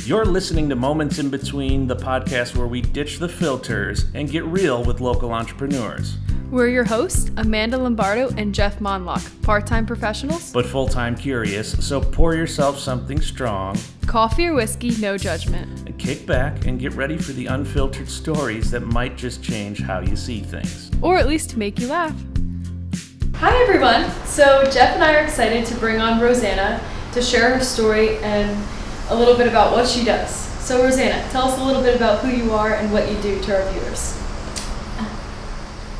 You're listening to Moments in Between, the podcast where we ditch the filters and get real with local entrepreneurs. We're your hosts, Amanda Lombardo and Jeff Mondlock, part-time professionals, but full-time curious, so pour yourself something strong. Coffee or whiskey, no judgment. And kick back and get ready for the unfiltered stories that might just change how you see things. Or at least make you laugh. Hi everyone! So Jeff and I are excited to bring on Rossana to share her story and a little bit about what she does. So Rossana, tell us a little bit about who you are and what you do to our viewers.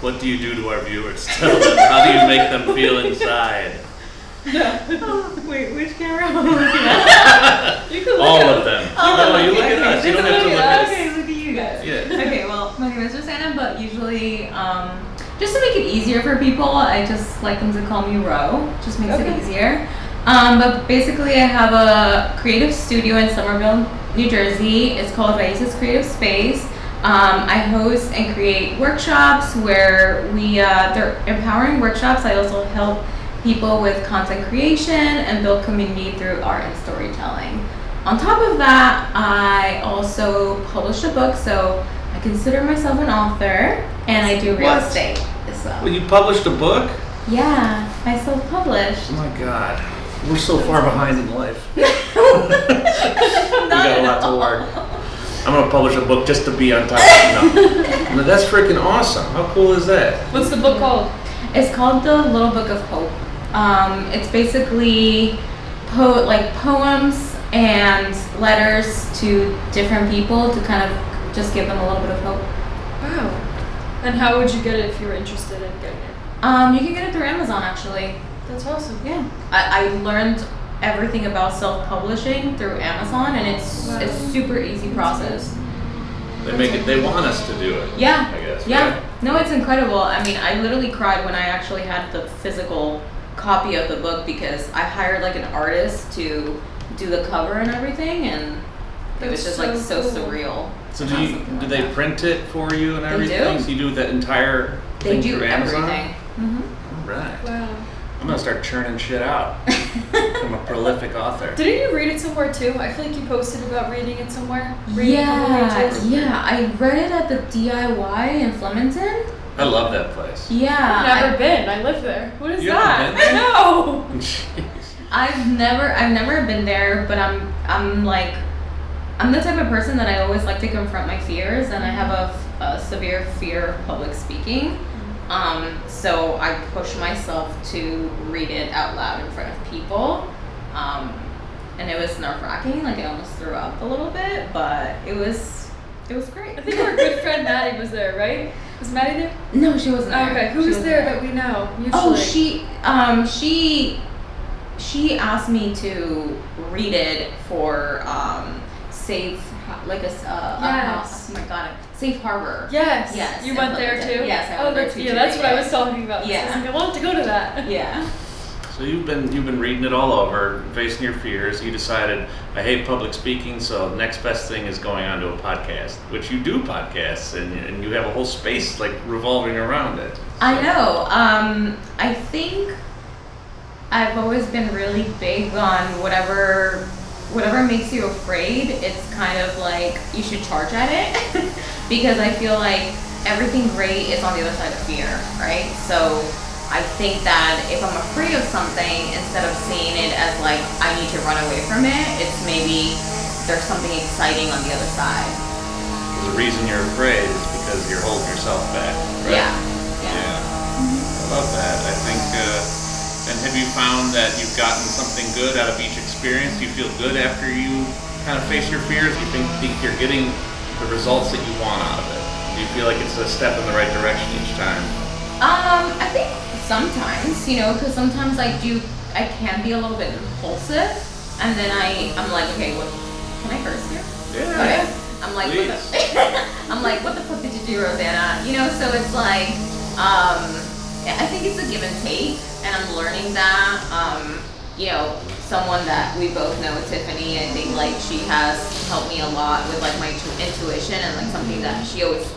What do you do to our viewers? Tell them, how do you make them feel inside? No. Oh, wait, which camera am I looking at? You can look All at of them. No, you look at us. You don't have to look at us. Okay, look at you guys. Yeah. Okay, well, my name is Rossana, but usually, just to make it easier for people, I just like them to call me Ro. Just makes it easier. But basically, I have a creative studio in Somerville, New Jersey. It's called Raíces Creative Space. I host and create workshops where they're empowering workshops. I also help people with content creation and build community through art and storytelling. On top of that, I also published a book, so I consider myself an author, and I do real estate. So. Well, you published a book? Yeah, I self-published. Oh my God. We're so far behind in life. We Not got a lot to work. I'm going to publish a book just to be on top. No, that's freaking awesome. How cool is that? What's the book called? It's called The Little Book of Hope. It's basically poems and letters to different people to kind of just give them a little bit of hope. Wow. And how would you get it if you were interested in getting it? You can get it through Amazon, actually. That's awesome. Yeah. I learned everything about self-publishing through Amazon, and it's a super easy process. They want us to do it. Yeah. I guess. Yeah. Right? No, it's incredible. I mean, I literally cried when I actually had the physical copy of the book because I hired like an artist to do the cover and everything, and it was just so cool. surreal. So do they print it for you and everything? They do. So you do that entire thing through Amazon? Everything. All right. Wow. I'm gonna start churning shit out. I'm a prolific author. Didn't you read it somewhere too? I feel like you posted about reading it somewhere. Reading a couple pages. Yeah. I read it at the DIY in Flemington. I love that place. Yeah. I've never been. I live there. What is You that? haven't been there? No. Jeez. I've never been there, but I'm the type of person that I always like to confront my fears, and I have a severe fear of public speaking. So I push myself to read it out loud in front of people. And it was nerve-wracking, like I almost threw up a little bit, but it was great. I think our good friend Maddie was there, right? Was Maddie there? No, she wasn't there. Okay, who was there that we know? Usually? Oh, she asked me to read it for Safe, like Yes. oh my god, Safe Harbor. Yes. Yes. You went there too? Yes, I went there too. that's what I was talking about. Yeah. I was like, I want to go to that. Yeah. So you've been reading it all over, facing your fears. You decided, I hate public speaking, so next best thing is going on to a podcast, which you do podcasts, and you have a whole space like revolving around it. So. I know. I think I've always been really big on whatever makes you afraid. It's kind of like you should charge at it because I feel like everything great is on the other side of fear, right? So I think that if I'm afraid of something, instead of seeing it as like I need to run away from it, it's maybe there's something exciting on the other side. The reason you're afraid is because you're holding yourself back, right? Yeah. I love that. I think, and have you found that you've gotten something good out of each experience? Do you feel good after you kind of face your fears? Do you think you're getting the results that you want out of it? Do you feel like it's a step in the right direction each time? I think sometimes, because sometimes I can be a little bit impulsive, and then I'm like, okay, what, can I curse here? Yeah. Okay. I'm like, Please. what the fuck did you do, Rossana? So it's like, I think it's a give and take, and I'm learning that. Someone that we both know, Tiffany, I think like she has helped me a lot with like my intuition, and like something that she always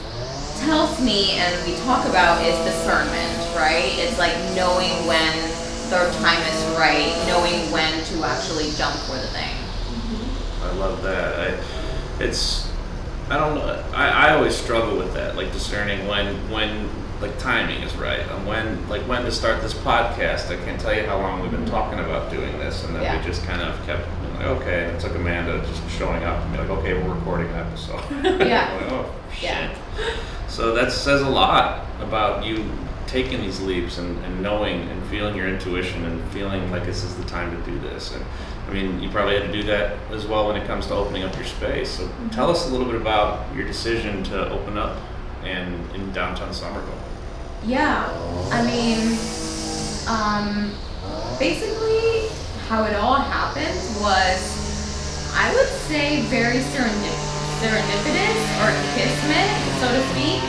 tells me and we talk about is discernment, right? It's like knowing when the time is right, knowing when to actually jump for the thing. I love that. I don't know. I always struggle with that, like discerning when like timing is right, and when to start this podcast. I can't tell you how long we've been talking about doing this, and then we just kind of kept being like, okay, and it took Amanda just showing up and be like, okay, we're recording an episode. Yeah. Like, oh shit. Yeah. So that says a lot about you taking these leaps and knowing and feeling your intuition and feeling like this is the time to do this. And I mean, you probably had to do that as well when it comes to opening up your space. So tell us a little bit about your decision to open up in downtown Somerville. Yeah, I mean, basically how it all happened was, I would say, very serendipitous or kismet, so to speak,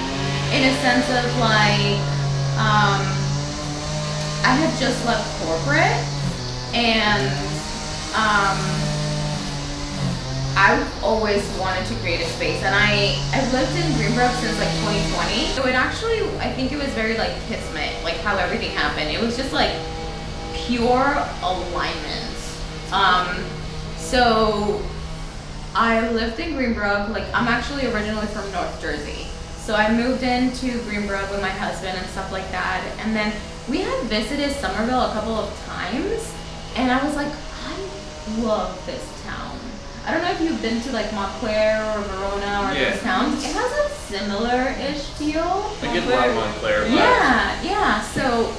in a sense of like, I had just left corporate, and I've always wanted to create a space, and I've lived in Greenbrook since like 2020. So it actually, I think it was very like kismet, like how everything happened. It was just like pure alignment. So I lived in Greenbrook. Like, I'm actually originally from North Jersey, so I moved into Greenbrook with my husband and stuff like that. And then we had visited Somerville a couple of times, and I was like, I love this town. I don't know if you've been to like Montclair or Verona or those towns. It has a similar-ish feel. I get a lot of Montclair vibes. Yeah. So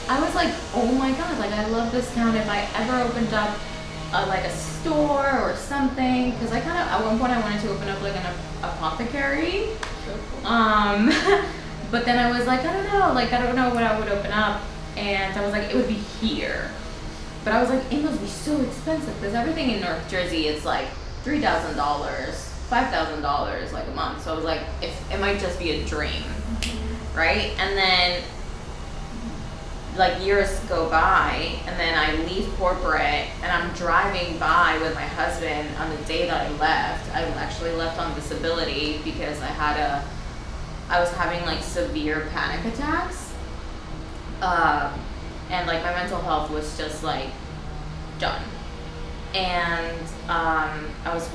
I was like, oh my god, like I love this town. If I ever opened up like a store or something, because I kind of, at one point I wanted to open up like an apothecary. But then I was like, I don't know what I would open up. And I was like, it would be here. But I was like, it must be so expensive, because everything in North Jersey is like $3,000, $5,000 like a month. So I was like, it might just be a dream, right? And then like years go by, and then I leave corporate, and I'm driving by with my husband on the day that I left. I actually left on disability because I was having like severe panic attacks. And like my mental health was just like done. And I was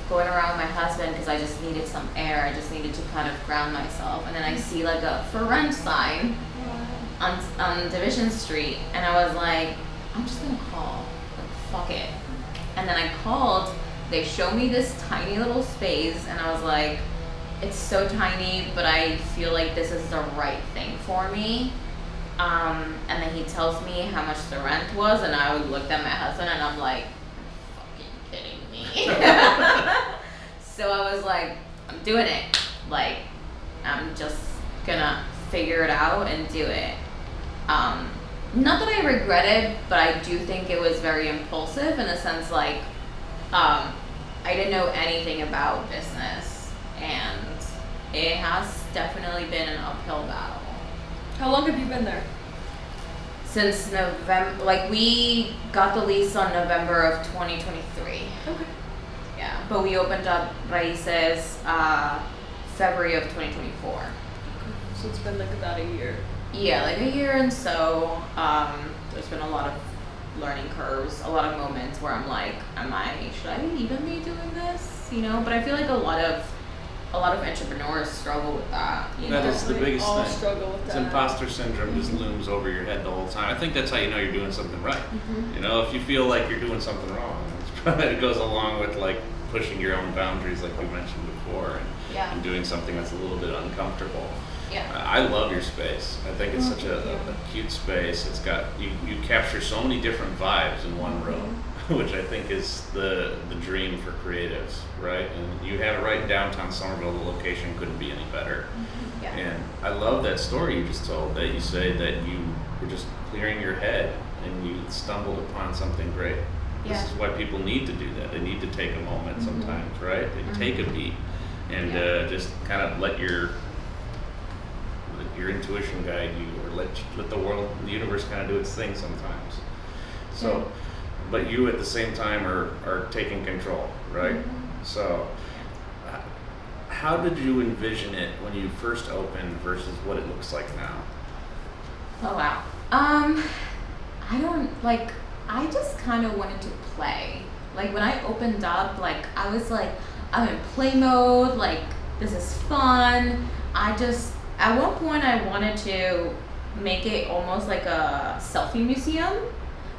going around with my husband because I just needed some air. I just needed to kind of ground myself. And then I see like a for rent sign on Division Street, and I was like, I'm just gonna call. Like, fuck it. And then I called. They showed me this tiny little space, and I was like, it's so tiny, but I feel like this is the right thing for me. And then he tells me how much the rent was, and I looked at my husband and I'm like, fucking kidding me. So I was like, I'm doing it. Like, I'm just gonna figure it out and do it. Not that I regret it, but I do think it was very impulsive in a sense, like, I didn't know anything about business, and it has definitely been an uphill battle. How long have you been there? Since November, like we got the lease on November of 2023. Okay. Yeah, but we opened up Raíces February of 2024. Okay. So it's been like about a year. Yeah, like a year, and so there's been a lot of learning curves, a lot of moments where I'm like, should I even be doing this? You know, but I feel like a lot of entrepreneurs struggle with that. You know? That is the biggest all thing. Struggle with It's that. imposter syndrome just looms over your head the whole time. I think that's how you know you're doing something right. Mm-hmm. You know, if you feel like you're doing something wrong, it's probably, it goes along with like pushing your own boundaries, like we mentioned before, and doing something that's a little bit uncomfortable. Yeah. I love your space. I think it's such a cute space. It's got you capture so many different vibes in one room, which I think is the dream for creatives, right? And you have it right in downtown Somerville. The location couldn't be any better. Yeah. And I love that story you just told, that you say that you were just clearing your head and you stumbled upon something great. Yeah. This is why people need to do that. They need to take a moment sometimes, right? They take a beat and just kind of let your intuition guide you, or let the world, the universe kind of do its thing sometimes. So, but you at the same time are taking control, right? So, how did you envision it when you first opened versus what it looks like now? Oh wow. I just kind of wanted to play. Like when I opened up, like I was like, I'm in play mode, like this is fun. At one point I wanted to make it almost like a selfie museum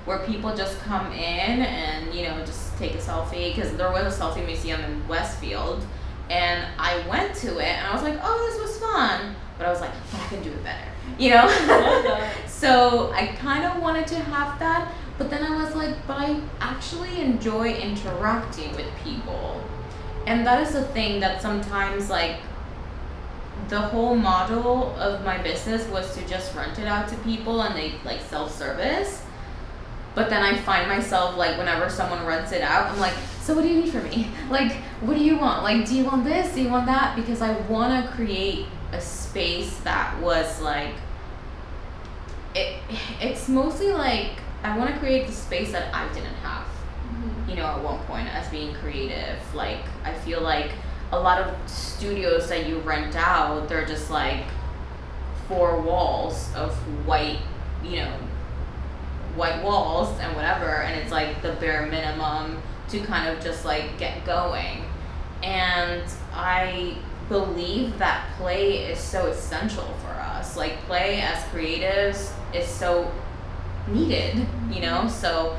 where people just come in and, you know, just take a selfie, because there was a selfie museum in Westfield, and I went to it and I was like, oh, this was fun, but I was like, but I can do it better, you know? So I kind of wanted to have that, but then I was like, but I actually enjoy interacting with people. And that is the thing that sometimes, like, the whole model of my business was to just rent it out to people and they like self-service. But then I find myself, like, whenever someone rents it out, I'm like, so what do you need from me? Like, what do you want? Like, do you want this? Do you want that? Because I want to create a space that was like, it's mostly like, I want to create the space that I didn't have, you know, at one point as being creative. Like, I feel like a lot of studios that you rent out, they're just like 4 walls of white, you know, white walls and whatever, and it's like the bare minimum to kind of just like get going. And I believe that play is so essential for us. Like, play as creatives is so needed, you know? So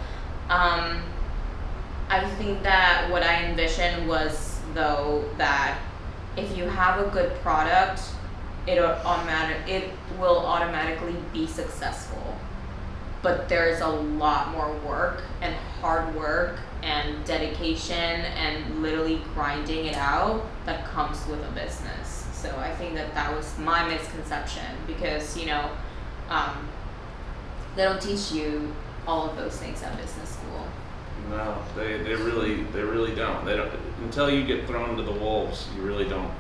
I think that what I envisioned was, though, that if you have a good product, it will automatically be successful. But there's a lot more work and hard work and dedication and literally grinding it out that comes with a business. So I think that was my misconception, because, you know, they don't teach you all of those things at business school. No, they really don't. They don't, until you get thrown into the wolves, you really don't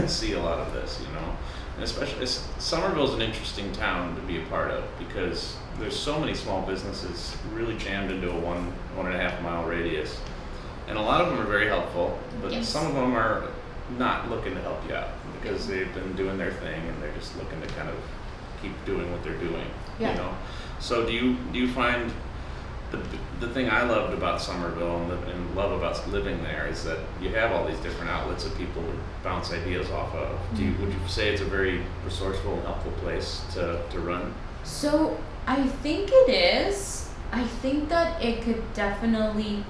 see a lot of this, you know. And especially, Somerville's an interesting town to be a part of, because there's so many small businesses really jammed into a 1.5 mile radius. And a lot of them are very helpful, but Yes. some of them are not looking to help you out, because they've been doing their thing and they're just looking to kind of keep doing what they're doing, Yeah. you know. So do you find the thing I loved about Somerville and love about living there is that you have all these different outlets of people to bounce ideas off of. Would you say it's a very resourceful and helpful place to run? So I think it is. I think that it could definitely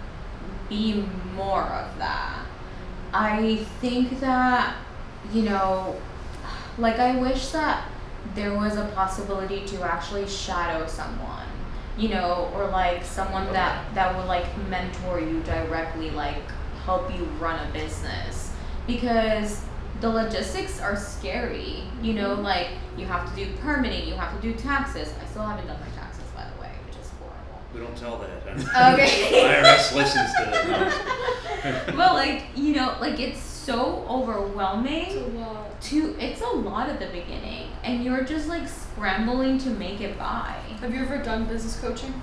be more of that. I think that, you know, like, I wish that there was a possibility to actually shadow someone, you know, or like someone that would like mentor you directly, like help you run a business, because the logistics are scary, you know, like you have to do permitting, you have to do taxes. I still haven't done my taxes, by the way, which is horrible. We don't tell that. Okay. IRS listens to it. But like, you know, like it's so overwhelming. It's a lot. It's a lot at the beginning, and you're just like scrambling to make it by. Have you ever done business coaching?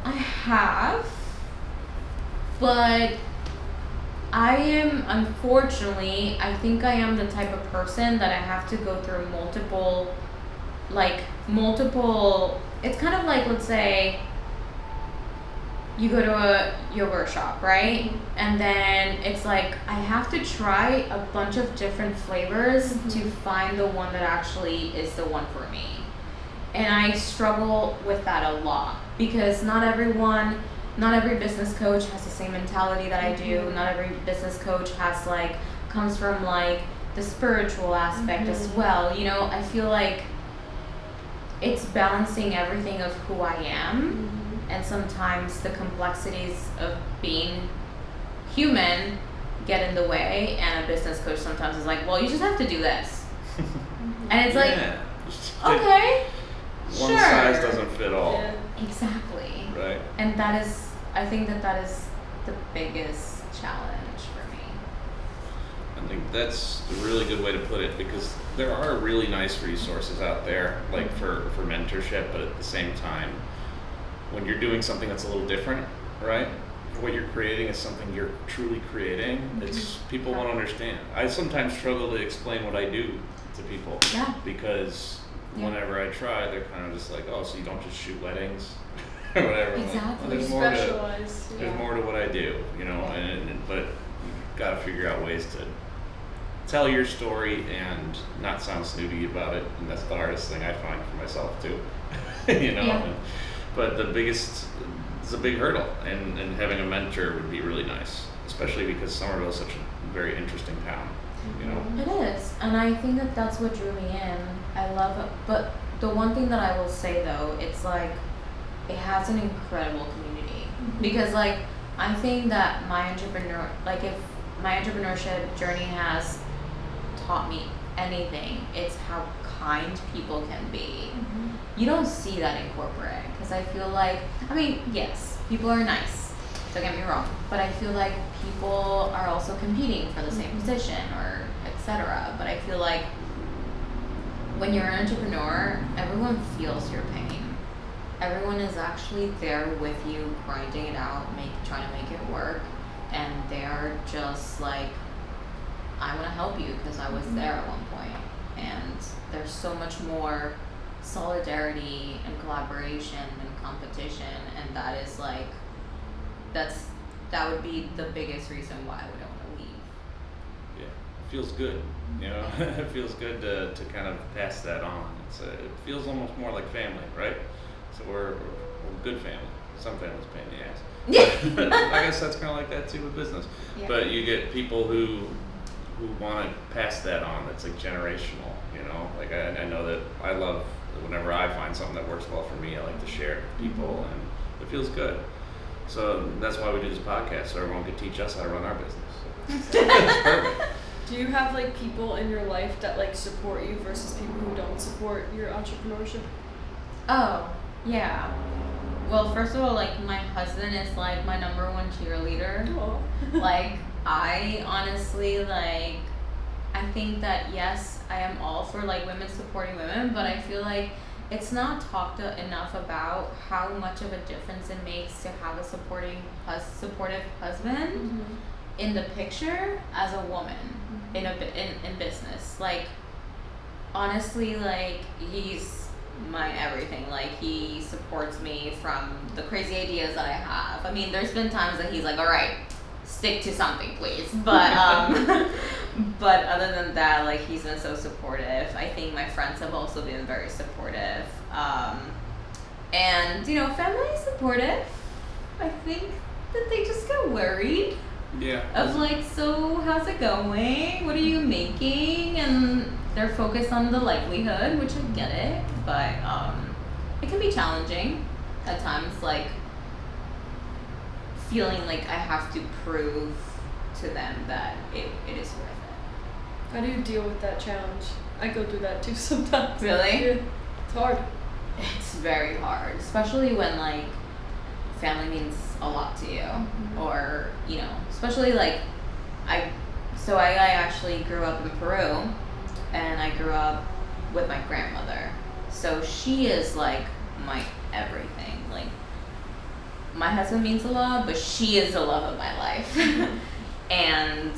I have, but I am, unfortunately, I think I am the type of person that I have to go through multiple, it's kind of like, let's say, you go to a yogurt shop, right? And then it's like, I have to try a bunch of different flavors to find the one that actually is the one for me. And I struggle with that a lot, because not every business coach has the same mentality that I do. Not every business coach has comes from the spiritual aspect as well. You know, I feel like it's balancing everything of who I am. And sometimes the complexities of being human get in the way, and a business coach sometimes is like, well, you just have to do this. And it's like, okay, one sure. size doesn't fit all. Yeah. Exactly. Right. And I think that is the biggest challenge for me. I think that's a really good way to put it, because there are really nice resources out there, for mentorship, but at the same time, when you're doing something that's a little different, right? What you're creating is something you're truly creating. It's people won't understand. I sometimes struggle to explain what I do to people. Yeah. Because whenever I try, they're kind of just like, oh, so you don't just shoot weddings? or whatever. Exactly. There's You more to specialize. there's more to what I do, you know, but you got to figure out ways to tell your story and not sound snooty about it, and that's the hardest thing I find for myself too. You know, Yeah. but it's a big hurdle, and having a mentor would be really nice, especially because Somerville is such a very interesting town, you know. It is, and I think that that's what drew me in. I love it, but the one thing that I will say though, it's like it has an incredible community because like I think that if my entrepreneurship journey has taught me anything, it's how kind people can be. You don't see that in corporate because I feel like, I mean, yes, people are nice, don't get me wrong, but I feel like people are also competing for the same position or etc. But I feel like when you're an entrepreneur, everyone feels your pain. Everyone is actually there with you, grinding it out, trying to make it work, and they're just like, I want to help you because I was there at one point. And there's so much more solidarity and collaboration and competition, and that is like, that would be the biggest reason why I wouldn't want to leave. Yeah, it feels good, you know. It feels good to kind of pass that on. It feels almost more like family, right? So we're a good family. Some families pain in the ass. But I guess that's kind of like that too with business. Yeah. But you get people who want to pass that on. It's like generational, you know. Like I know that I love whenever I find something that works well for me, I like to share it with people, and it feels good. So that's why we do this podcast, so everyone could teach us how to run our business. So it's perfect. Do you have like people in your life that like support you versus people who don't support your entrepreneurship? Oh, yeah. Well, first of all, like my husband is like my number one cheerleader. Oh. Like I honestly like, I think that yes, I am all for like women supporting women, but I feel like it's not talked enough about how much of a difference it makes to have a supportive husband in the picture as a woman in business. Like honestly, like he's my everything. Like he supports me from the crazy ideas that I have. I mean, there's been times that he's like, all right, stick to something please, but but other than that, like he's been so supportive. I think my friends have also been very supportive, and you know, family is supportive. I think that they just get worried of like, so how's it going, what are you making, and they're focused on the livelihood, which I get it, but it can be challenging at times, like feeling like I have to prove to them that it is worth it. How do you deal with that challenge? I go through that too sometimes. Really? Yeah. It's hard. It's very hard, especially when like family means a lot to you, or you know, especially like I actually grew up in Peru, and I grew up with my grandmother, so she is like my everything. Like my husband means a lot, but she is the love of my life. And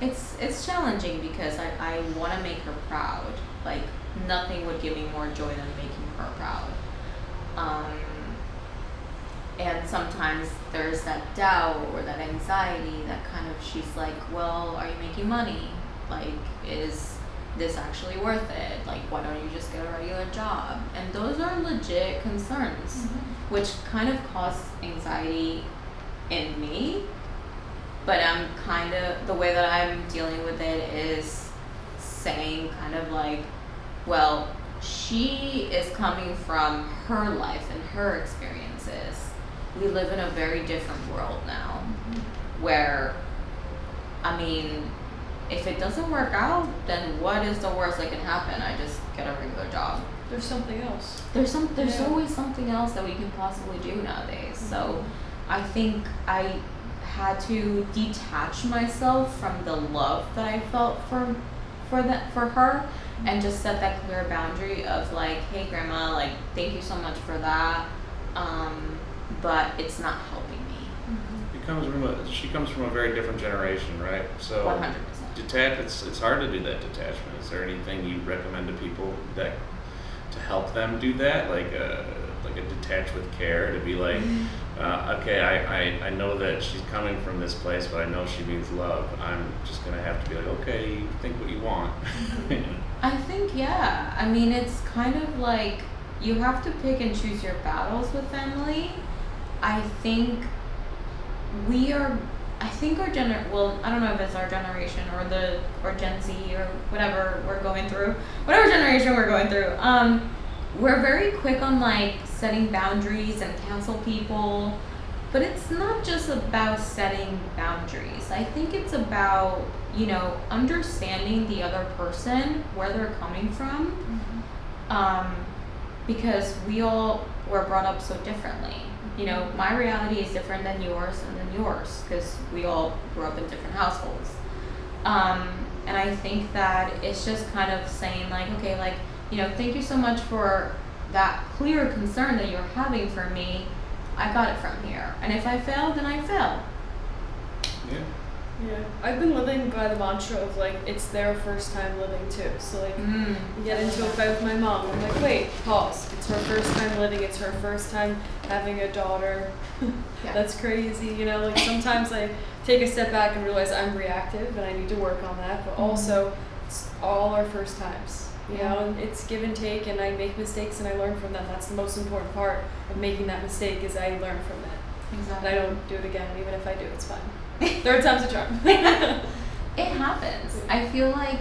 it's challenging because I want to make her proud. Like nothing would give me more joy than making her proud. And sometimes there's that doubt or that anxiety that kind of, she's like, well, are you making money? Like, is this actually worth it? Like, why don't you just get a regular job? And those are legit concerns, which kind of cause anxiety in me. But I'm kind of, the way that I'm dealing with it is saying kind of like, well, she is coming from her life and her experiences. We live in a very different world now, where, I mean, if it doesn't work out, then what is the worst that can happen? I just get a regular job. There's something else. There's always something else that we can possibly do nowadays. So I think I had to detach myself from the love that I felt for her, and just set that clear boundary of like, hey grandma, like thank you so much for that, but it's not helping me. She comes from a very different generation, right? So 100%. It's hard to do that detachment. Is there anything you recommend to people that to help them do that? Like like a detach with care, to be like, okay, I know that she's coming from this place, but I know she means love. I'm just gonna have to be like, okay, you think what you want. I think, yeah. I mean, it's kind of like you have to pick and choose your battles with family. I think well, I don't know if it's our generation or Gen Z or whatever we're going through, whatever generation we're going through. We're very quick on like setting boundaries and cancel people, but it's not just about setting boundaries. I think it's about, understanding the other person, where they're coming from, because we all were brought up so differently. My reality is different than yours and than yours, because we all grew up in different households. And I think that it's just kind of saying like, okay, like, thank you so much for that clear concern that you're having for me. I got it from here. And if I fail, then I fail. Yeah. Yeah, I've been living by the mantra of like, it's their first time living too. So like, you get into a fight with my mom. I'm like, wait, pause. It's her first time living. It's her first time having a daughter. Yeah. That's crazy. Like sometimes I take a step back and realize I'm reactive and I need to work on that. But also, it's all our first times. And it's give and take, and I make mistakes and I learn from them. That's the most important part of making that mistake, is I learn from it. Exactly. And I don't do it again. Even if I do, it's fine. Third time's a charm. It happens. I feel like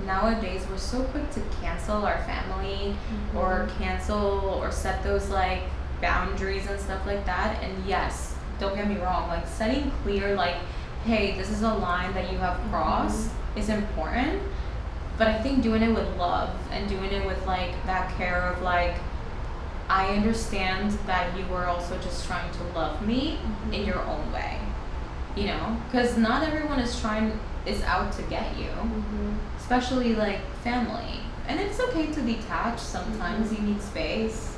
nowadays we're so quick to cancel our family, or cancel or set those like boundaries and stuff like that. And yes, don't get me wrong, like setting clear like, hey, this is a line that you have crossed is important. But I think doing it with love and doing it with like that care of like, I understand that you were also just trying to love me in your own way, because not everyone is out to get you, especially like family. And it's okay to detach sometimes. You need space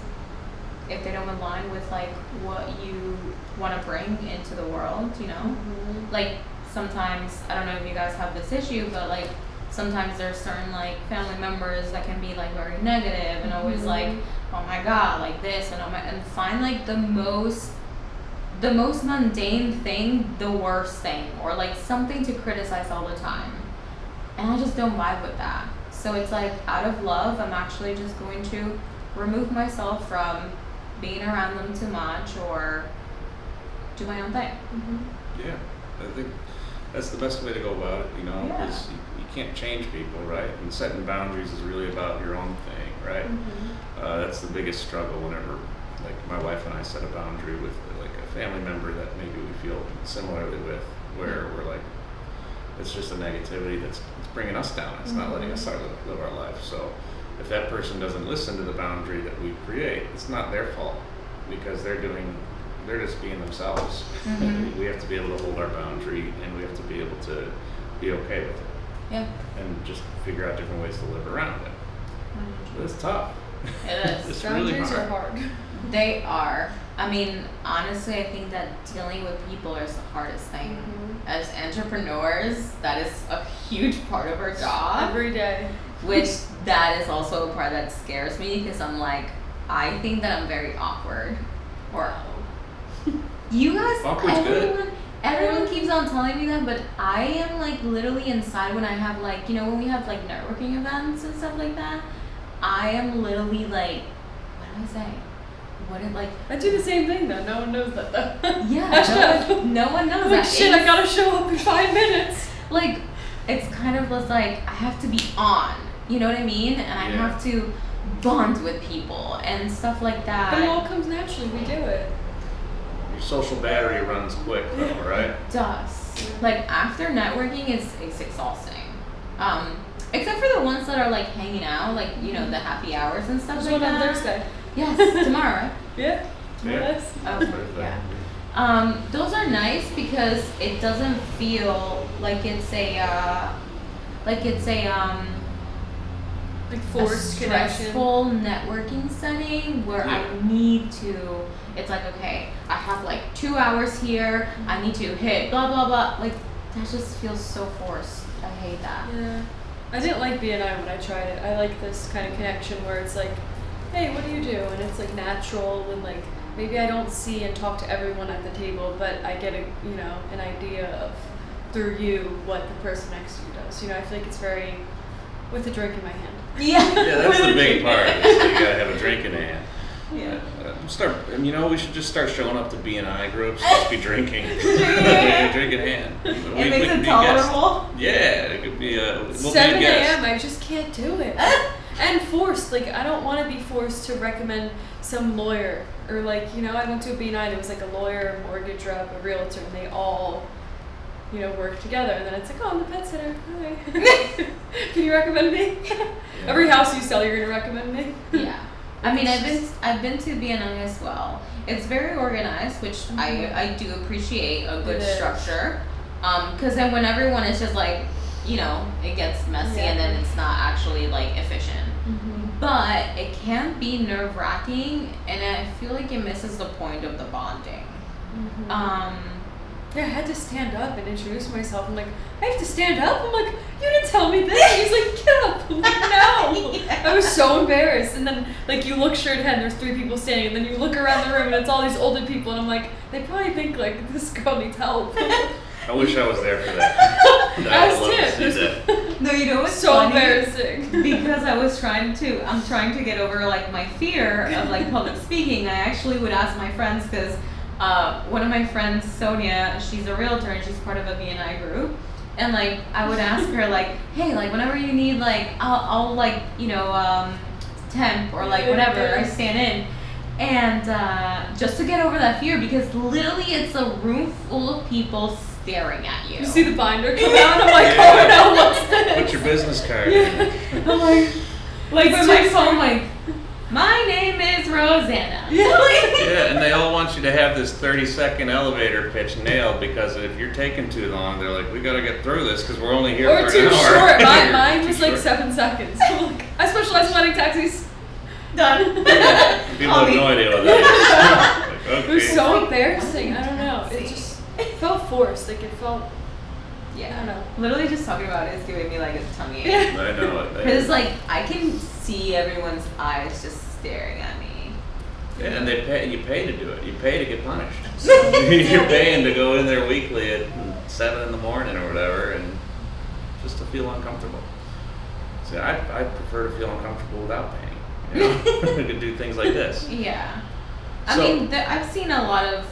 if they don't align with like what you want to bring into the world, like sometimes, I don't know if you guys have this issue, but like sometimes there's certain like family members that can be like very negative and always like, oh my god, like this and find like the most mundane thing the worst thing, or like something to criticize all the time. And I just don't vibe with that. So it's like, out of love, I'm actually just going to remove myself from being around them too much, or do my own thing. Yeah, I think that's the best way to go about it, because you can't change people, right? And setting boundaries is really about your own thing, right? That's the biggest struggle whenever, like, my wife and I set a boundary with like a family member that maybe we feel similarly with, where we're like, it's just a negativity that's bringing us down. It's not letting us live our life. So if that person doesn't listen to the boundary that we create, it's not their fault, because they're just being themselves. We have to be able to hold our boundary, and we have to be able to be okay with it. Yeah. And just figure out different ways to live around it. But it's tough. It is. It's really Boundaries hard. are hard. They are. I mean, honestly, I think that dealing with people is the hardest thing. As entrepreneurs, that is a huge part of our job. Every day. Which that is also a part that scares me, because I'm like, I think that I'm very awkward. Or you guys, Awkward's good. Everyone keeps on telling me that, but I am like literally inside when I have like, when we have like networking events and stuff like that, I am literally like, what do I say? I do the same thing though. No one knows that though. Yeah, no one knows I'm that. like, shit, I gotta show up in 5 minutes. Like, it's kind of just like, I have to be on, you know what I mean? And I have to bond with people and stuff like that. But it all comes naturally. We do it. Your social battery runs quick though, right? It does. Like, after networking, it's exhausting. Except for the ones that are like hanging out, like, the happy hours and stuff There's like one on that. Thursday. Yes, tomorrow, right? Yeah. Yeah. Okay, yeah. Those are nice because it doesn't feel like it's a like forced stressful networking setting where I need to. It's like, okay, I have like 2 hours here. I need to hit blah blah blah. Like, that just feels so forced. I hate that. Yeah. I didn't like BNI when I tried it. I like this kind of connection where it's like, hey, what do you do? And it's like natural, and like maybe I don't see and talk to everyone at the table, but I get an idea of through you what the person next to you does. I feel like it's very with a drink in my hand. Yeah. Yeah, that's the big part. Is you gotta have a drink in hand. Yeah. We should just start showing up to B&I groups, just be drinking. Drink in hand. It makes it tolerable. Yeah, it could be we'll 7 be a guest. a.m. I just can't do it. And forced. Like, I don't want to be forced to recommend some lawyer. Or like, I went to a B&I, there was like a lawyer, a mortgage rep, a realtor, and they all, work together. And then it's like, oh, I'm the pet sitter. Hi. Can you recommend me? Yeah. Every house you sell, you're going to recommend me? Yeah. I mean, I've been to B&I as well. It's very organized, which I do appreciate a good structure. Because then when everyone is just like, it gets messy and then it's not actually like efficient. Mm-hmm. But it can be nerve-wracking, and I feel like it misses the point of the bonding. Mm-hmm. Yeah, I had to stand up and introduce myself. I'm like, I have to stand up? I'm like, you didn't tell me this. He's like, get up. I'm like, no. Yeah. I was so embarrassed. And then, like, you look straight ahead and there's 3 people standing. And then you look around the room and it's all these older people. And I'm like, they probably think, like, this girl needs help. I wish I was there for that. I would love to see that. No, you know what's so funny? Embarrassing. Because I'm trying to get over like my fear of like public speaking. I actually would ask my friends because one of my friends, Sonia, she's a realtor and she's part of a B&I group. And like I would ask her like, hey, like whenever you need like I'll like temp or like whatever, I stand in. And just to get over that fear, because literally it's a room full of people staring at you. You see the binder come out, I'm like, oh no, what's this? Put your business card Yeah. in. I'm like with my phone, like, my name is Rossana. Yeah, and they all want you to have this 30-second elevator pitch nailed, because if you're taking too long, they're like, we gotta get through this because we're only here or for too an hour. short. You're Mine too was like short. 7 seconds. I'm like, I specialize in letting taxis. Done. People have no idea what that is. Like, okay. It was so embarrassing. I don't know. It just felt forced. Like it felt. I don't know. Literally just talking about it is giving me like a tummy ache. Yeah. I know it. Because like I can see everyone's eyes just staring at me. Yeah, and you pay to do it. You pay to get punished. So you're paying to go in there weekly at 7 in the morning or whatever, and just to feel uncomfortable. See, I prefer to feel uncomfortable without paying. I could do things like this. Yeah. So- I mean, I've seen a lot of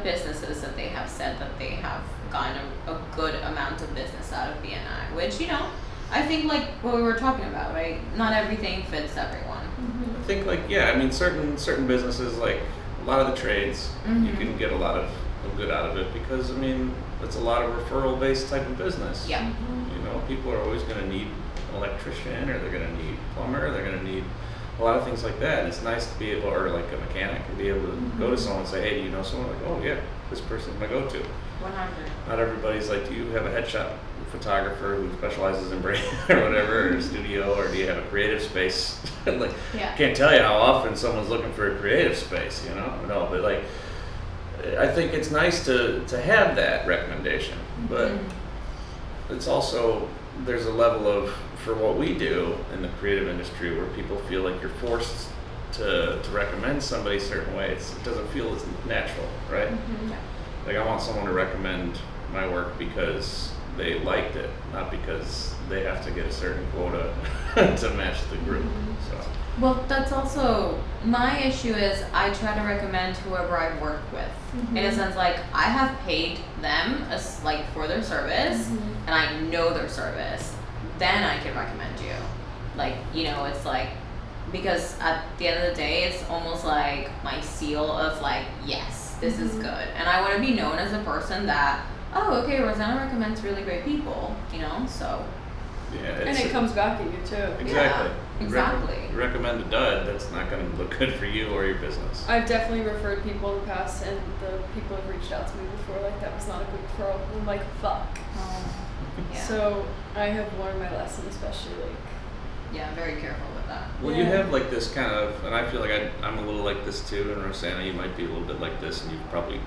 businesses that they have said that they have gotten a good amount of business out of B&I, which I think like what we were talking about, right? Not everything fits everyone. I think certain businesses, like a lot of the trades, you can get a lot of good out of it, because it's a lot of referral based type of business. Yeah. People are always going to need an electrician, or they're going to need a plumber, they're going to need a lot of things like that. And it's nice to be able, or like a mechanic, and be able to go to someone and say, hey, do you know someone? Like, oh yeah, this person's my go-to. 100. Not everybody's like, do you have a headshot photographer who specializes in branding or whatever, or a studio, or do you have a creative space? Like, Yeah. can't tell you how often someone's looking for a creative space, No, but like, I think it's nice to have that recommendation, but it's also, there's a level of, for what we do in the creative industry, where people feel like you're forced to recommend somebody a certain way. It doesn't feel as natural, right? Like, I want someone to recommend my work because they liked it, not because they have to get a certain quota to match the group. So. Well, that's also my issue. Is I try to recommend whoever I work with, in a sense, like I have paid them as like for their service, and I know their service. Then I can recommend you. Like, it's like, because at the end of the day, it's almost like my seal of like, yes, this is good, and I want to be known as a person that, oh, okay, Rossana recommends really great people, so. Yeah, And it comes back at you too. Exactly. Yeah, exactly. You recommend a dud, that's not going to look good for you or your business. I've definitely referred people in the past, and the people have reached out to me before, like, that was not a good referral. I'm like, fuck. Yeah. So I have learned my lesson, especially like. Yeah, I'm very careful with that. Well, you have like this kind of, and I feel like I'm a little like this too, and Rossana, you might be a little bit like this, and you've probably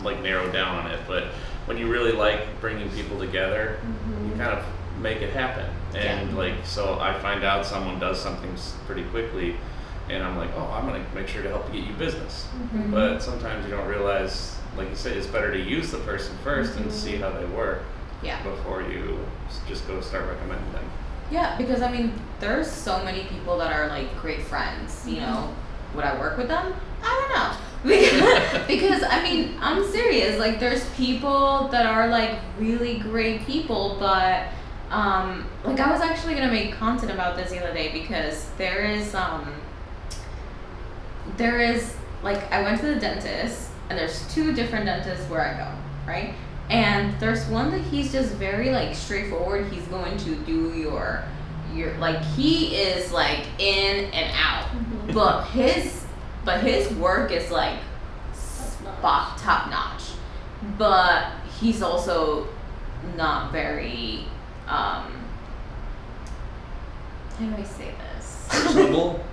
like narrowed down on it, but when you really like bringing people together, you kind of make it happen. And like, so I find out someone does something pretty quickly, and I'm like, oh, I'm gonna make sure to help get you business. But sometimes you don't realize, like you said, it's better to use the person first and see how they work before you just go start recommending them. Yeah, because I mean, there's so many people that are like great friends, you know. Would I work with them? I don't know. Because I mean, I'm serious. Like, there's people that are like really great people, but like, I was actually gonna make content about this the other day because there is like, I went to the dentist, and there's 2 different dentists where I go, right? And there's one that he's just very like straightforward. He's going to do your like, he is like in and out, but his work is like top notch. But he's also not very how do I say this? Personable?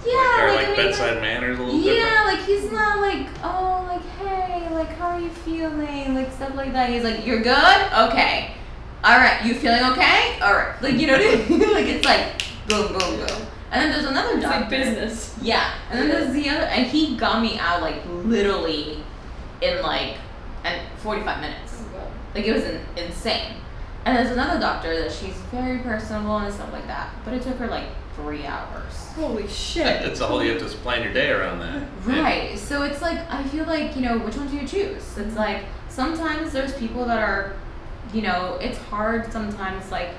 Yeah, like bedside manners a little different? Yeah, like, he's not like, oh, like, hey, like, how are you feeling? Like, stuff like that. He's like, you're good? Okay. All right, you feeling okay? All right. Like, you know what I mean? Like, it's like, boom, boom, boom. And then there's another doctor. It's like business. Yeah. And then there's the other, and he got me out, like, literally in, like, 45 minutes. Oh, God. Like, it was insane. And there's another doctor that she's very personable and stuff like that. But it took her, like, 3 hours. Holy shit. It's a whole, you have to plan your day around that. Right. So it's like, I feel like, you know, which one do you choose? It's like, sometimes there's people that are, you know, it's hard sometimes, like,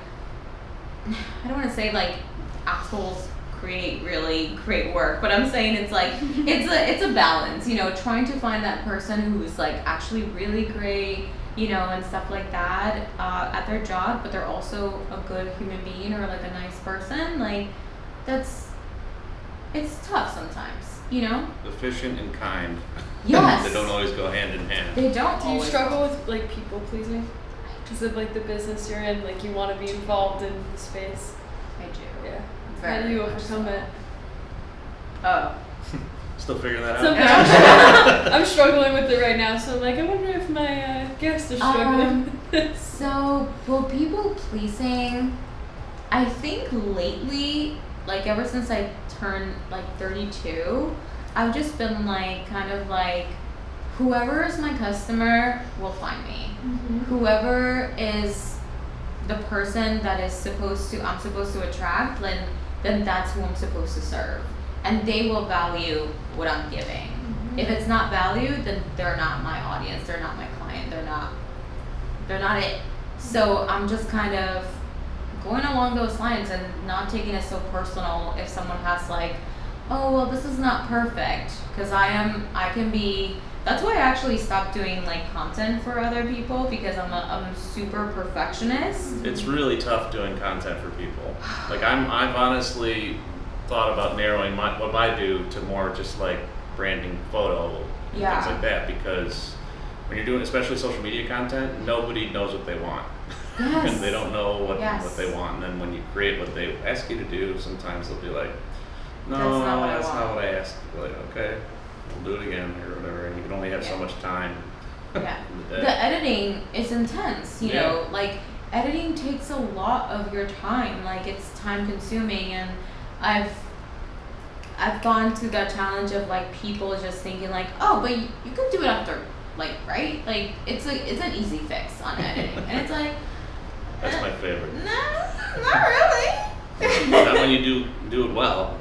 I don't want to say like assholes create really great work, but I'm saying it's like, it's a balance, you know, trying to find that person who's like actually really great, you know, and stuff like that at their job, but they're also a good human being or like a nice person. Like, it's tough sometimes, you know? Efficient and kind. Yes. They don't always go hand in hand. They don't. Do you struggle with like people pleasing? Because of like the business you're in, like you want to be involved in the space. I do. Yeah. Very How do you much overcome so. it? Oh. Still figuring that So out? I'm struggling with it right now, so I'm like, I wonder if my guests are struggling. Well, people pleasing, I think lately, like ever since I turned like 32, I've just been like, kind of like, whoever is my customer will find me. Whoever is the person that I'm supposed to attract, then that's who I'm supposed to serve. And they will value what I'm giving. If it's not valued, then they're not my audience, they're not my client, they're not it. So I'm just kind of going along those lines and not taking it so personal if someone has like, oh, well, this is not perfect, because that's why I actually stopped doing like content for other people, because I'm a super perfectionist. It's really tough doing content for people. Like, I've honestly thought about narrowing what I do to more just like branding, photo, and things like that, because when you're doing especially social media content, nobody knows what they want. Yes. And they don't know what they want, and then when you create what they ask you to do, sometimes they'll be like, no, that's not what I asked. You're like, okay, we'll do it again or whatever, and you can only have so much time. The editing is intense, you know, like editing takes a lot of your time, like it's time consuming, and I've gone through that challenge of like people just thinking like, oh, but you could do it after, like, right? Like it's an easy fix on editing, and it's like, that's my favorite. No, not really. Not when you do it well.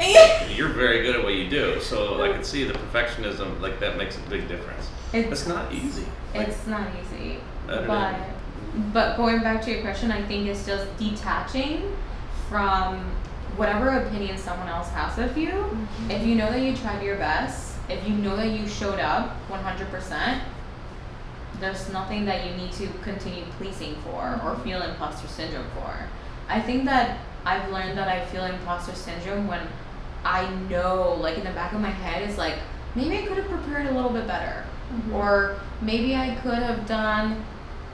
You're very good at what you do, so I can see the perfectionism, like that makes a big difference. It's not easy. It's not easy. But going back to your question, I think it's just detaching from whatever opinion someone else has of you. If you know that you tried your best, if you know that you showed up 100%, there's nothing that you need to continue pleasing for or feel imposter syndrome for. I think that I've learned that I feel imposter syndrome when I know, like in the back of my head, is like, maybe I could have prepared a little bit better. Or maybe I could have done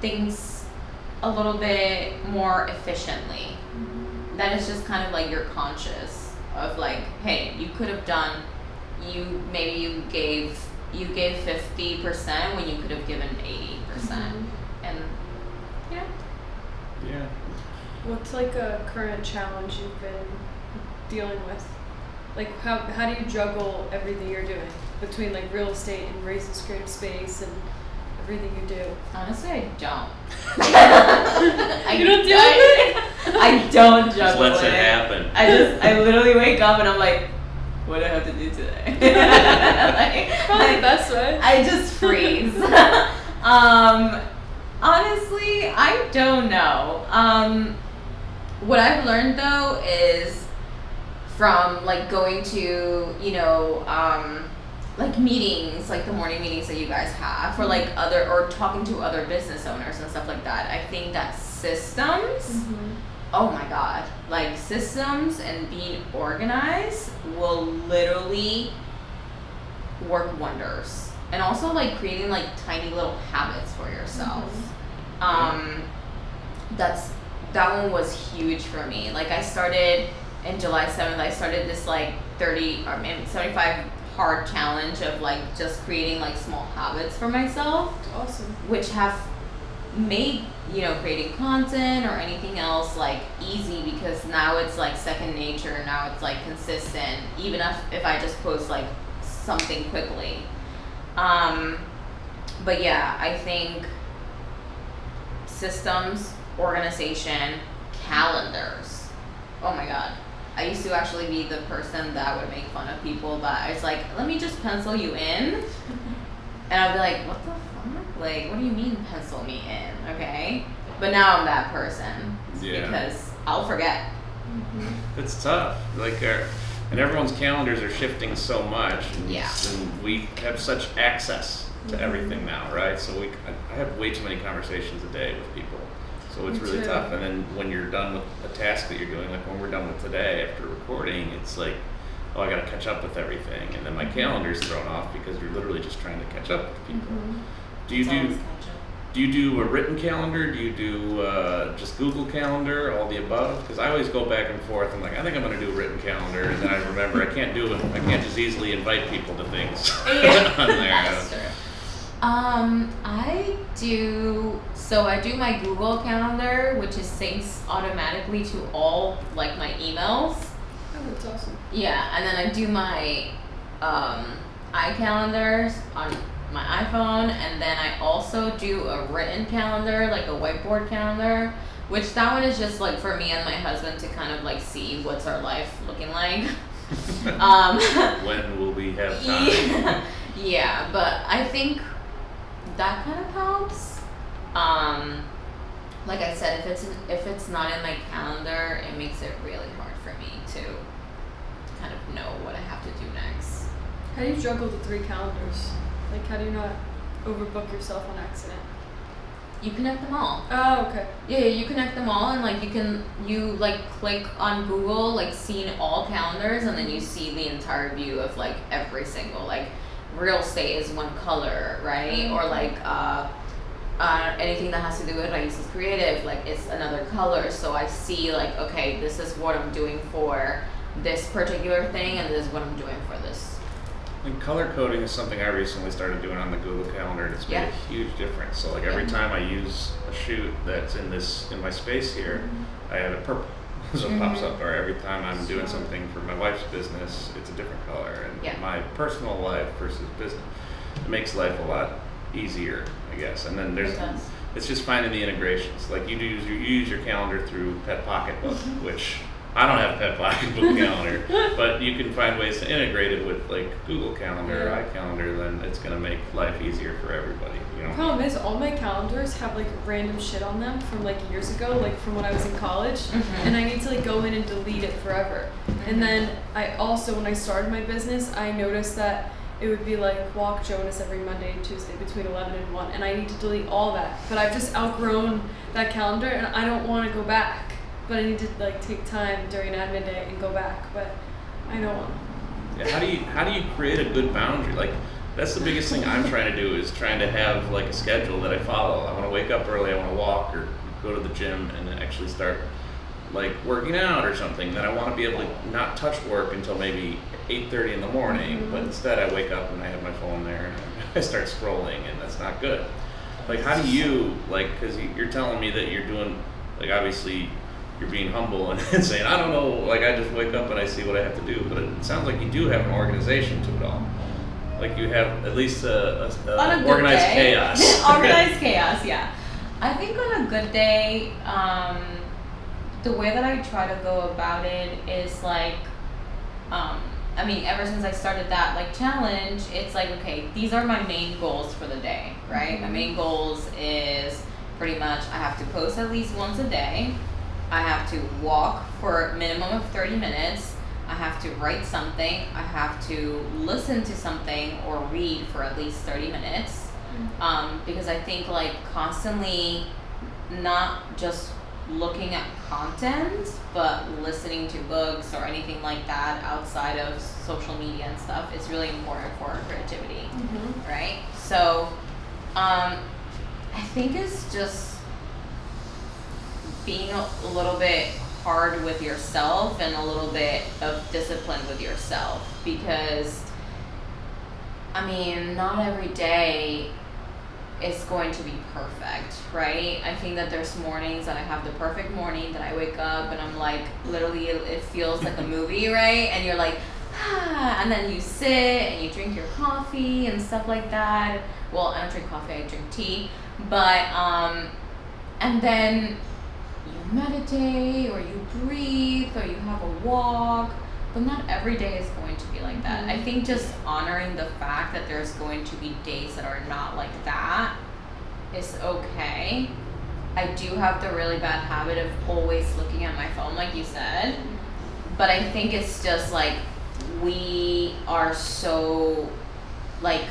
things a little bit more efficiently. That is just kind of like you're conscious of like, hey, you could have done, you gave 50% when you could have given 80%. And Yeah. What's like a current challenge you've been dealing with? Like how do you juggle everything you're doing between like real estate and Raisin's creative space and everything you do? Honestly, I don't. You don't deal with it? I don't juggle Just lets it it. happen. I literally wake up and I'm like, what do I have to do today? Probably the best way. I just freeze. Honestly, I don't know. What I've learned though is from like going to, like meetings, like the morning meetings that you guys have, or like or talking to other business owners and stuff like that. I think that systems, oh my God, like systems and being organized will literally work wonders. And also like creating like tiny little habits for yourself. That one was huge for me. Like I started in July 7th, I started this like 30 or maybe 75 hard challenge of like just creating like small habits for myself. Awesome. Which have made, creating content or anything else like easy, because now it's like second nature. Now it's like consistent, even if I just post like something quickly. But yeah, I think systems, organization, calendars. Oh my God. I used to actually be the person that would make fun of people that it's like, let me just pencil you in. And I'd be like, what the fuck? Like, what do you mean pencil me in? Okay. But now I'm that person. Yeah. Because I'll forget. It's tough. Like, and everyone's calendars are shifting so much. And, and we have such access to everything now, right? So I have way too many conversations a day with people. So it's really tough. And then when you're done with a task that you're doing, like when we're done with today after recording, it's like, oh, I got to catch up with everything. And then my calendar's thrown off because you're literally just trying to catch up with people. Do you do a written calendar? Do you do just Google Calendar, all the above? Because I always go back and forth. I'm like, I think I'm going to do a written calendar. And then I remember I can't do it. I can't just easily invite people to things on there. That's true. I do my Google Calendar, which is syncs automatically to all like my emails. Oh, that's awesome. Yeah, and then I do my iCalendars on my iPhone, and then I also do a written calendar, like a whiteboard calendar, which that one is just like for me and my husband to kind of like see what's our life looking like. When will we have time? Yeah, but I think that kind of helps. Like I said, if it's not in my calendar, it makes it really hard for me to kind of know what I have to do next. How do you juggle the 3 calendars? Like, how do you not overbook yourself on accident? You connect them all. Oh, okay. Yeah, you connect them all, and like you click on Google, like seeing all calendars, and then you see the entire view of like every single, like real estate is one color, right? Or like anything that has to do with Raisin's creative, like it's another color. So I see like, okay, this is what I'm doing for this particular thing, and this is what I'm doing for this. And color coding is something I recently started doing on the Google Calendar, and it's made a huge difference. So like every time I use a shoot that's in my space here, I have it purple. So it pops up. Or every time I'm doing something for my wife's business, it's a different color. And my personal life versus business, it makes life a lot easier, I guess. And then it's just finding the integrations. Like you use your calendar through Pet Pocketbook, which I don't have Pet Pocketbook calendar, but you can find ways to integrate it with like Google Calendar or iCalendar. Then it's gonna make life easier for everybody. The problem is all my calendars have like random shit on them from like years ago, like from when I was in college, and I need to like go in and delete it forever. And then I also, when I started my business, I noticed that it would be like walk Jonas every Monday and Tuesday between 11 and 1, and I need to delete all that. But I've just outgrown that calendar, and I don't want to go back. But I need to like take time during admin day and go back. But I don't want to. Yeah, how do you create a good boundary? Like that's the biggest thing I'm trying to do, is trying to have like a schedule that I follow. I want to wake up early, I want to walk or go to the gym and then actually start like working out or something. Then I want to be able to not touch work until maybe 8:30 in the morning, but instead I wake up and I have my phone there and I start scrolling, and that's not good. Like how do you, like, because you're telling me that you're doing, like obviously you're being humble and saying, I don't know, like I just wake up and I see what I have to do. But it sounds like you do have an organization to it all. Like you have at least a organized chaos. Organized chaos, yeah. I think on a good day, the way that I try to go about it is like, I mean, ever since I started that like challenge, it's like, okay, these are my main goals for the day, right? My main goals is pretty much I have to post at least once a day. I have to walk for a minimum of 30 minutes. I have to write something. I have to listen to something or read for at least 30 minutes. Because I think like constantly not just looking at content, but listening to books or anything like that outside of social media and stuff is really important for our creativity, right? So I think it's just being a little bit hard with yourself and a little bit of discipline with yourself, because I mean, not every day is going to be perfect, right? I think that there's mornings that I have the perfect morning that I wake up and I'm like, literally it feels like a movie, right? And you're like, and then you sit and you drink your coffee and stuff like that. Well, I don't drink coffee, I drink tea. But and then you meditate or you breathe or you have a walk, but not every day is going to be like that. I think just honoring the fact that there's going to be days that are not like that is okay. I do have the really bad habit of always looking at my phone, like you said, but I think it's just like we are so, like,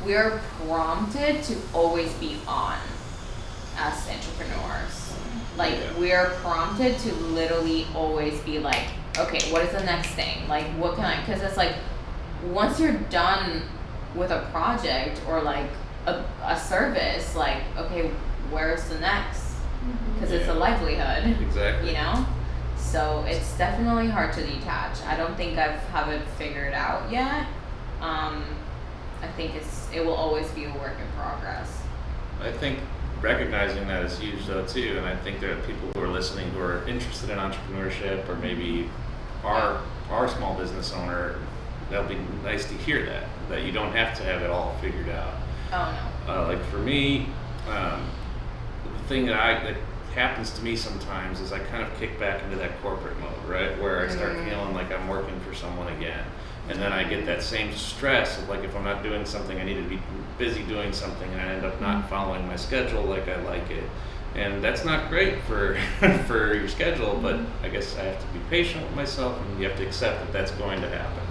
we're prompted to always be on as entrepreneurs. Like, we're prompted to literally always be like, okay, what is the next thing? Like, what can I, because it's like, once you're done with a project or like a service, like, okay, where's the next? Because it's a livelihood. Exactly. You know? So it's definitely hard to detach. I don't think I have it figured out yet. I think it will always be a work in progress. I think recognizing that is huge though too, and I think there are people who are listening who are interested in entrepreneurship or maybe are small business owner. That'll be nice to hear that you don't have to have it all figured out. Oh no. Like for me, the thing that happens to me sometimes is I kind of kick back into that corporate mode, right? Where I start feeling like I'm working for someone again. And then I get that same stress of like, if I'm not doing something, I need to be busy doing something, and I end up not following my schedule like I like it. And that's not great for for your schedule, but I guess I have to be patient with myself, and you have to accept that that's going to happen.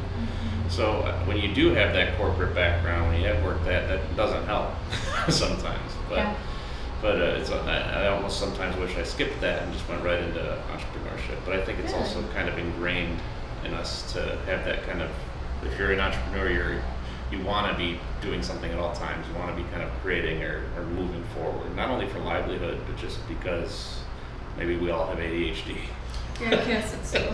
So when you do have that corporate background, when you have work, that doesn't help sometimes. But I almost sometimes wish I skipped that and just went right into entrepreneurship. But I think it's also kind of ingrained in us to have that kind of, if you're an entrepreneur, you want to be doing something at all times. You want to be kind of creating or moving forward, not only for livelihood, but just because maybe we all have ADHD. Yeah, I can't sit still.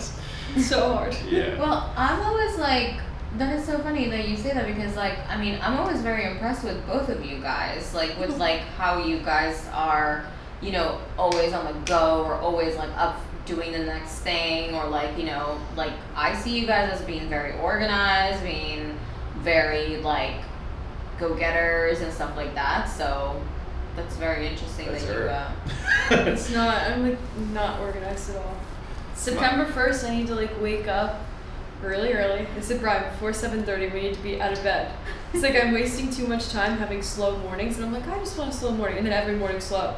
It's so hard. Yeah. Well, I'm always like, that is so funny that you say that, because like, I mean, I'm always very impressed with both of you guys, like with like how you guys are, you know, always on the go or always like up doing the next thing, or like, you know, like I see you guys as being very organized, being very like go-getters and stuff like that. So that's very interesting. That's that her. you It's not, I'm like not organized at all. September 1st, I need to like wake up really early. I said, Brian, before 7:30 we need to be out of bed. It's like I'm wasting too much time having slow mornings, and I'm like, I just want a slow morning, and then every morning slow.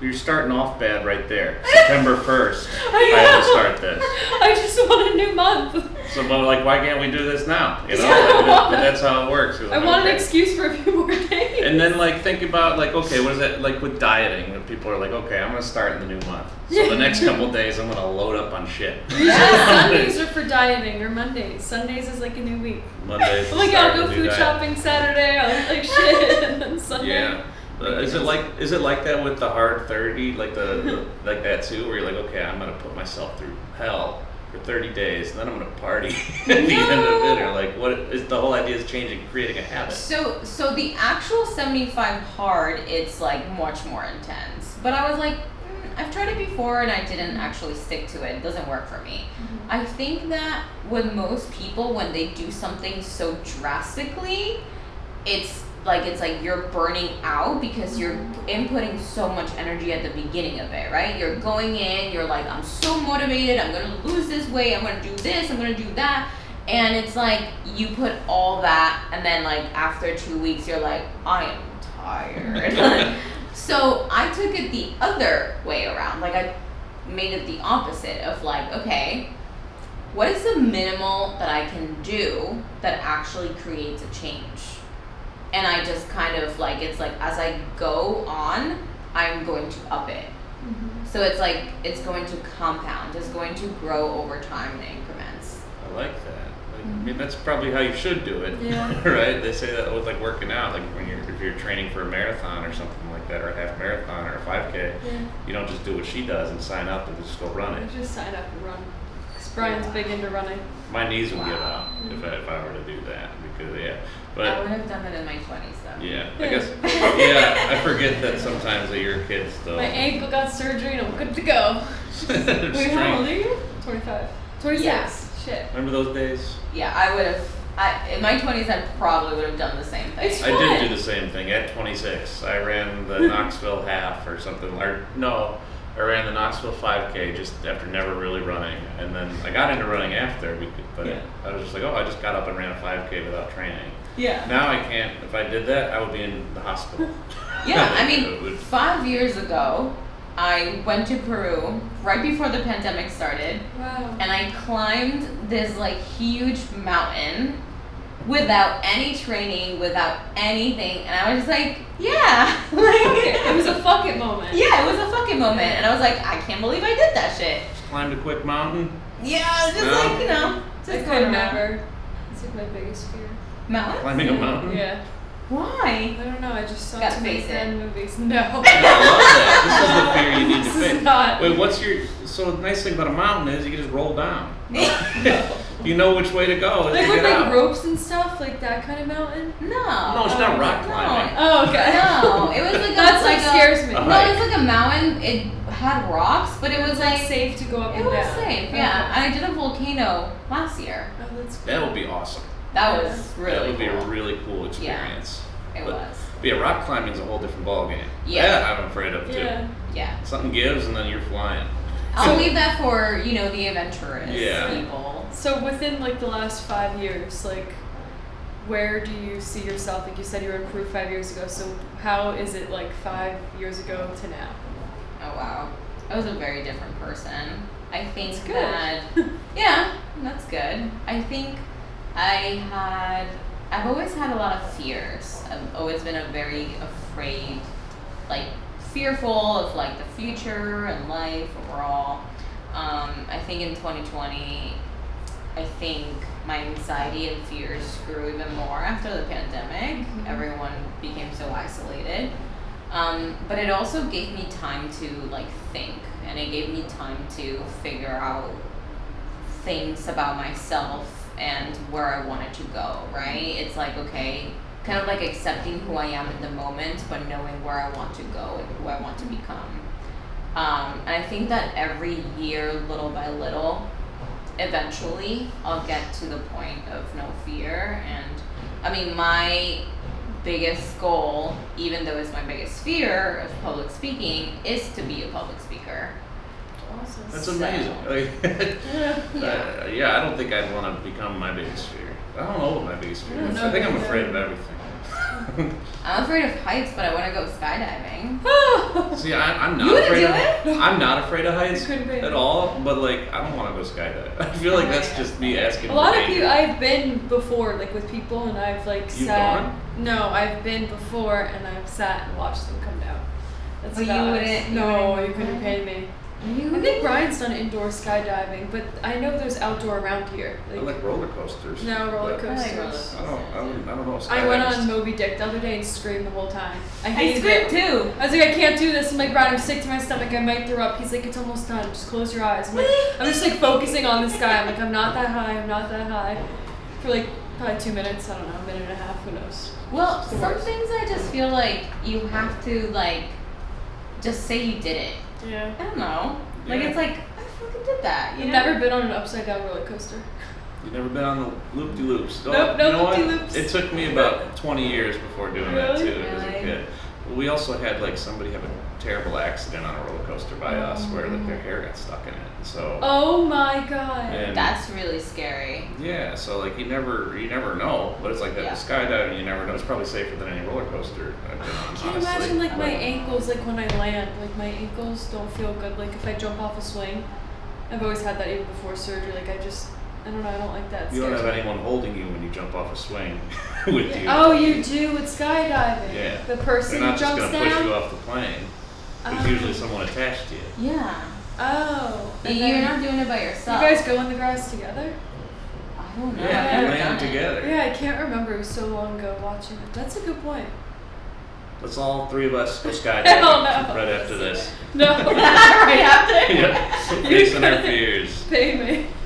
You're starting off bad right there. September 1st, I have to start this. I just want a new month. So, but like, why can't we do this now? You know, that's how it works. I want an excuse for a few more days. And then like think about like, okay, what is that like with dieting? When people are like, okay, I'm gonna start in the new month. So the next couple days, I'm gonna load up on shit. Sundays are for dieting, or Mondays. Sundays is like a new week. Mondays. I'm like, I'll go food shopping Saturday. I'll like shit, and then Sunday. Yeah. Is it like that with the hard 30, like the like that too, where you're like, okay, I'm gonna put myself through hell for 30 days, and then I'm gonna party at the end of it, or like what is the whole idea is changing, creating a habit. So the actual 75 hard, it's like much more intense. But I was like, I've tried it before and I didn't actually stick to it. It doesn't work for me. I think that with most people, when they do something so drastically, it's like you're burning out because you're inputting so much energy at the beginning of it, right? You're going in, you're like, I'm so motivated, I'm gonna lose this weight, I'm gonna do this, I'm gonna do that. And it's like you put all that, and then like after 2 weeks, you're like, I am tired. So I took it the other way around. Like I made it the opposite of like, okay, what is the minimal that I can do that actually creates a change? And I just kind of like, it's like as I go on, I'm going to up it. So it's like, it's going to compound, it's going to grow over time in increments. I like that. I mean, that's probably how you should do it, Yeah. right? They say that with like working out, like when if you're training for a marathon or something like that, or a half marathon or a 5K, you don't just do what she does and sign up and just go run it. Just sign up and run. 'Cause Brian's big into running. My knees would give out if I were to do that, because But I would have done it in my 20s though. yeah, I guess I forget that sometimes that you're kids though. My ankle got surgery and I'm good to go. Wait, how old are you? 25. 26. Yeah. Shit. Remember those days? Yeah, I would have. In my 20s, I probably would have done the same thing. It's I did do the same thing at 26. I ran the Knoxville half or something, or no, I ran the Knoxville 5K just after never really running, and then I got into running after, but I was just like, oh, I just got up and ran a 5K without training. Yeah. Now I can't. If I did that, I would be in the hospital. Yeah, I mean, 5 years ago, I went to Peru right before the pandemic started. Wow. And I climbed this like huge mountain without any training, without anything, and I was just like, yeah, like It was a fuck it moment. yeah, it was a fucking moment, and I was like, I can't believe I did that shit. Just climbed a quick mountain. Yeah, just No. like I just could going never. It's like my biggest fear. Mountains? Climbing a mountain. Yeah. Why? I don't know. I just saw Gotta too many face it. fan movies. No. I love that. This is the fear you need to This is face. not. Wait, what's your? So the nice thing about a mountain is you can just roll down. You know which way to go as Like you with get like out. ropes and stuff, like that kind of mountain. No. No, it's not rock climbing. Oh, okay. No, it was like That's like what scares me. No, hike. it was like a mountain. It had rocks, but it was like like safe to go up it and was down. safe. Okay. Yeah, I did a volcano last year. Oh, that's cool. That would be awesome. That was really That would be cool. a really cool experience. It But- was. But yeah, rock climbing's a whole different ballgame. Yeah. That I'm afraid of too. Yeah. Yeah. Something gives and then you're flying. I'll leave that for, the adventurous Yeah. people. So within like the last 5 years, like where do you see yourself? Like you said you were in Peru 5 years ago. So how is it like 5 years ago to now? Oh wow. I was a very different person. I think That's good. that yeah, that's good. I think I've always had a lot of fears. I've always been a very afraid, like fearful of like the future and life overall. I think in 2020, I think my anxiety and fears grew even more after the pandemic. Everyone became so isolated. But it also gave me time to like think, and it gave me time to figure out things about myself and where I wanted to go, right? It's like, okay, kind of like accepting who I am in the moment, but knowing where I want to go and who I want to become. And I think that every year, little by little, eventually I'll get to the point of no fear. And I mean, my biggest goal, even though it's my biggest fear of public speaking, is to be a public speaker. Awesome. That's So- amazing. Like, yeah, I don't think I'd want to become my biggest fear. I don't know what my biggest fear I don't is. know I think I'm either. afraid of everything. I'm afraid of heights, but I want to go skydiving. See, I'm You not wouldn't afraid do of. I'm not afraid of heights You couldn't be. at all. But like, I don't want to go skydiving. I feel like that's Yeah. just me asking. A lot for of danger. people, I've been before, like with people, and I've like You've sat. gone? No, I've been before, and I've sat and watched them come down. That's Oh, you about wouldn't- it. you No, wouldn't you couldn't go? pay me. I think Brian's done indoor skydiving, but I know there's outdoor around here. I like roller coasters. No, roller but coasters. I don't know. I went skydiving on is- Moby Dick the other day and screamed the whole time. I I hated screamed it. too. I was like, I can't do this. I'm like, Brian, I'm sick to my stomach. I might throw up. He's like, it's almost done. Just close your eyes. I'm like, I'm just like focusing on the sky. I'm like, I'm not that high. I'm not that high. For like probably 2 minutes. I don't know, a minute and a half. Who knows? Well, It's the some worst. things I just feel like you have to like just say you did it. Yeah. I don't know. Like, Yeah. it's like, I fucking did that, you You've know? never been on an upside down roller coaster. You've never been on the loop-de-loops? Nope, no you know what? loop-de-loops. It took me about 20 years before doing that Really? too as a kid. Well, we also had like somebody have a terrible accident on a roller coaster by us where like their hair got stuck in it. So Oh my god. and That's really scary. yeah, so like you never know, but it's like that Yeah. skydiving, you never know. It's probably safer than any roller coaster I've been on. Can you honestly. imagine like my But- ankles, like when I land, like my ankles don't feel good. Like if I jump off a swing, I've always had that even before surgery. Like I don't know, I don't like that. You don't have Scares me. anyone holding you when you jump off a swing with you. Oh, you do with skydiving. Yeah. The person They're not just jumps gonna push down. you off the plane. There's Oh. usually someone attached to you. Yeah. Oh. and You're then not doing it by You yourself. guys go in the grass together? I don't know. Yeah, I've you never land done it. together. Yeah, I can't remember. It was so long ago watching it. That's a good point. Let's all three of us go skydiving Hell no. right after this. No. Right after? Yeah, facing our fears. Pay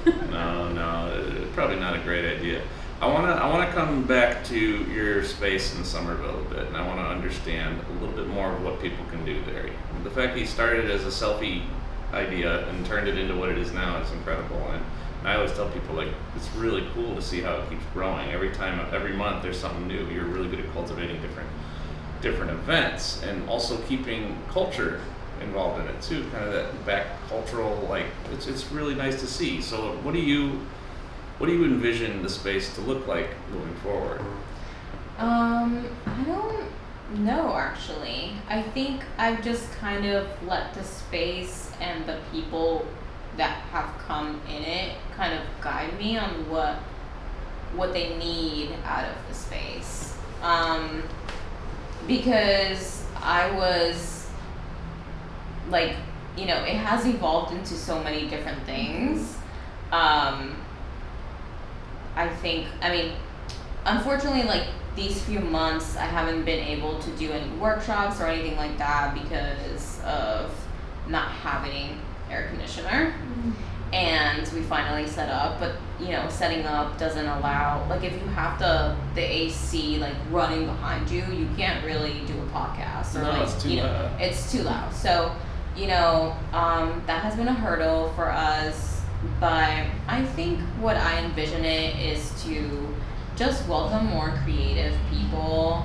me. No, probably not a great idea. I wanna come back to your space in Somerville a bit, and I wanna understand a little bit more of what people can do there. The fact that you started as a selfie idea and turned it into what it is now is incredible. And I always tell people like it's really cool to see how it keeps growing. Every month there's something new. You're really good at cultivating different events and also keeping culture involved in it too, kind of that back cultural, like it's really nice to see. So what do you envision the space to look like moving forward? I don't know actually. I think I've just kind of let the space and the people that have come in it kind of guide me on what they need out of the space. Because I was like, you know, it has evolved into so many different things. I mean, unfortunately, like these few months, I haven't been able to do any workshops or anything like that because of not having air conditioner. And we finally set up, but you know, setting up doesn't allow, like if you have the AC like running behind you, you can't really do a podcast or No, like, it's too you know, loud. it's too loud. So, you know, that has been a hurdle for us, but I think what I envision it is to just welcome more creative people,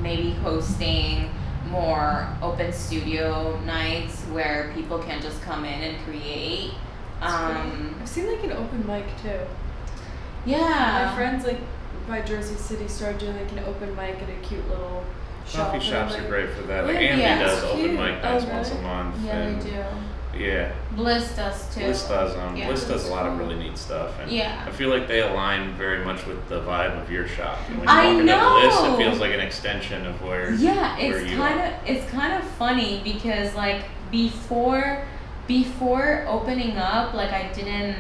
maybe hosting more open studio nights where people can just come in and create. I've seen like an open mic too. Yeah. My friends like by Jersey City started doing like an open mic at a cute little shop. Coffee and shops I'm are like, great for that. Like Yeah, Andy yeah, does it's open cute. mic nights Oh, once a really? month. Yeah, and they do. Yeah. Bliss does too. Bliss does them. Yeah, Bliss does that's a lot of cool. really neat stuff, and Yeah. I feel like they align very much with the vibe of your shop. When you I walk into know! Bliss, it feels like an extension of where Yeah, where it's you kind of funny because like before opening up, like I didn't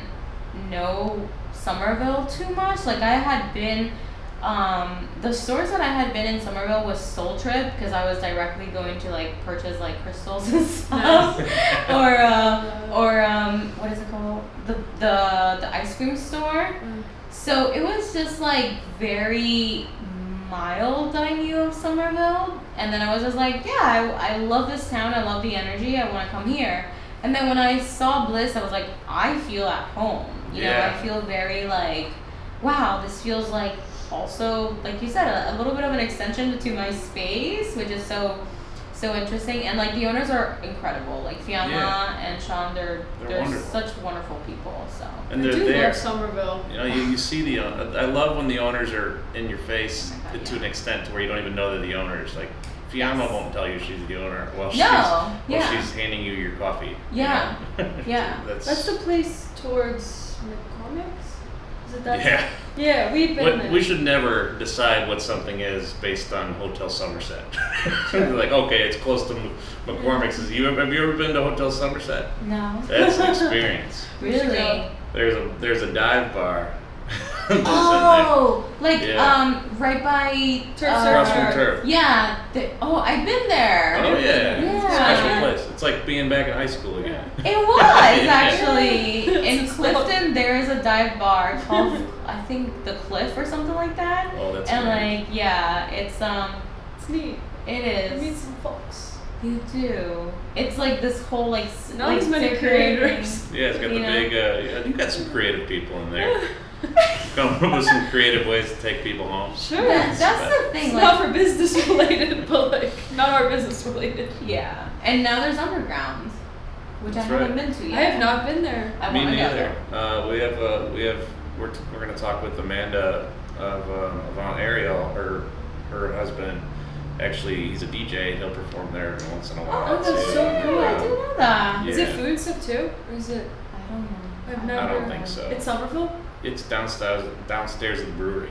know Somerville too much. Like I had been the stores that I had been in Somerville was Soul Trip because I was directly going to like purchase like crystals and stuff, or what is it called, the ice cream store. So it was just like very mild I knew of Somerville, and then I was just like, yeah, I love this town, I love the energy, I want to come here. And then when I saw Bliss, I was like, I feel at home. You know, Yeah. I feel very like, wow, this feels like also, like you said, a little bit of an extension to my space, which is so interesting. And like the owners are incredible, like Fiamma Yeah. and Sean, they're wonderful. such wonderful people. So and I they're do there. love Somerville. You know, you see I love when the owners are in your face Oh my God, to yeah. an extent to where you don't even know they're the owners. Like Fiamma Yes. won't tell you she's the owner while No, yeah. she's handing you your coffee. you Yeah. know? Yeah. That's the place towards McCormick's? Is it that? Yeah. Yeah, we've been there. We should never decide what something is based on Hotel Somerset. Like, okay, it's close to McCormick's. Have you ever been to Hotel Somerset? no. That's an experience. We should Really? go. There's a dive bar. that's in there. Oh, like Yeah. right by Turf Across Surfer. from Turf. Yeah. I've been there. Oh yeah. Yeah. Special place. It's like being back in high school again. It was actually in It's Clifton. There is a dive bar called I think the Cliff or something like that. Oh, that's and great. like yeah, it's It's neat. it We meet is. some folks. You do. It's like this whole like Not as many creators. Yeah, it's got the big. You got some creative people in there. Come up with some creative ways to take people home. Sure. That's the thing. It's like, not for business related, but like not our business related. Yeah. And now there's underground, which That's I haven't right. been to yet. I have not been there. I Me want to go neither. there. We're going to talk with Amanda of Avant Ariel. Her husband, actually, he's a DJ. He'll perform there every once in a while. Oh, that's too. so cool. I didn't know that. Is it Yeah. food stuff too, or is it? I don't know. I've never. I don't think so. It's Somerville. It's downstairs of the brewery,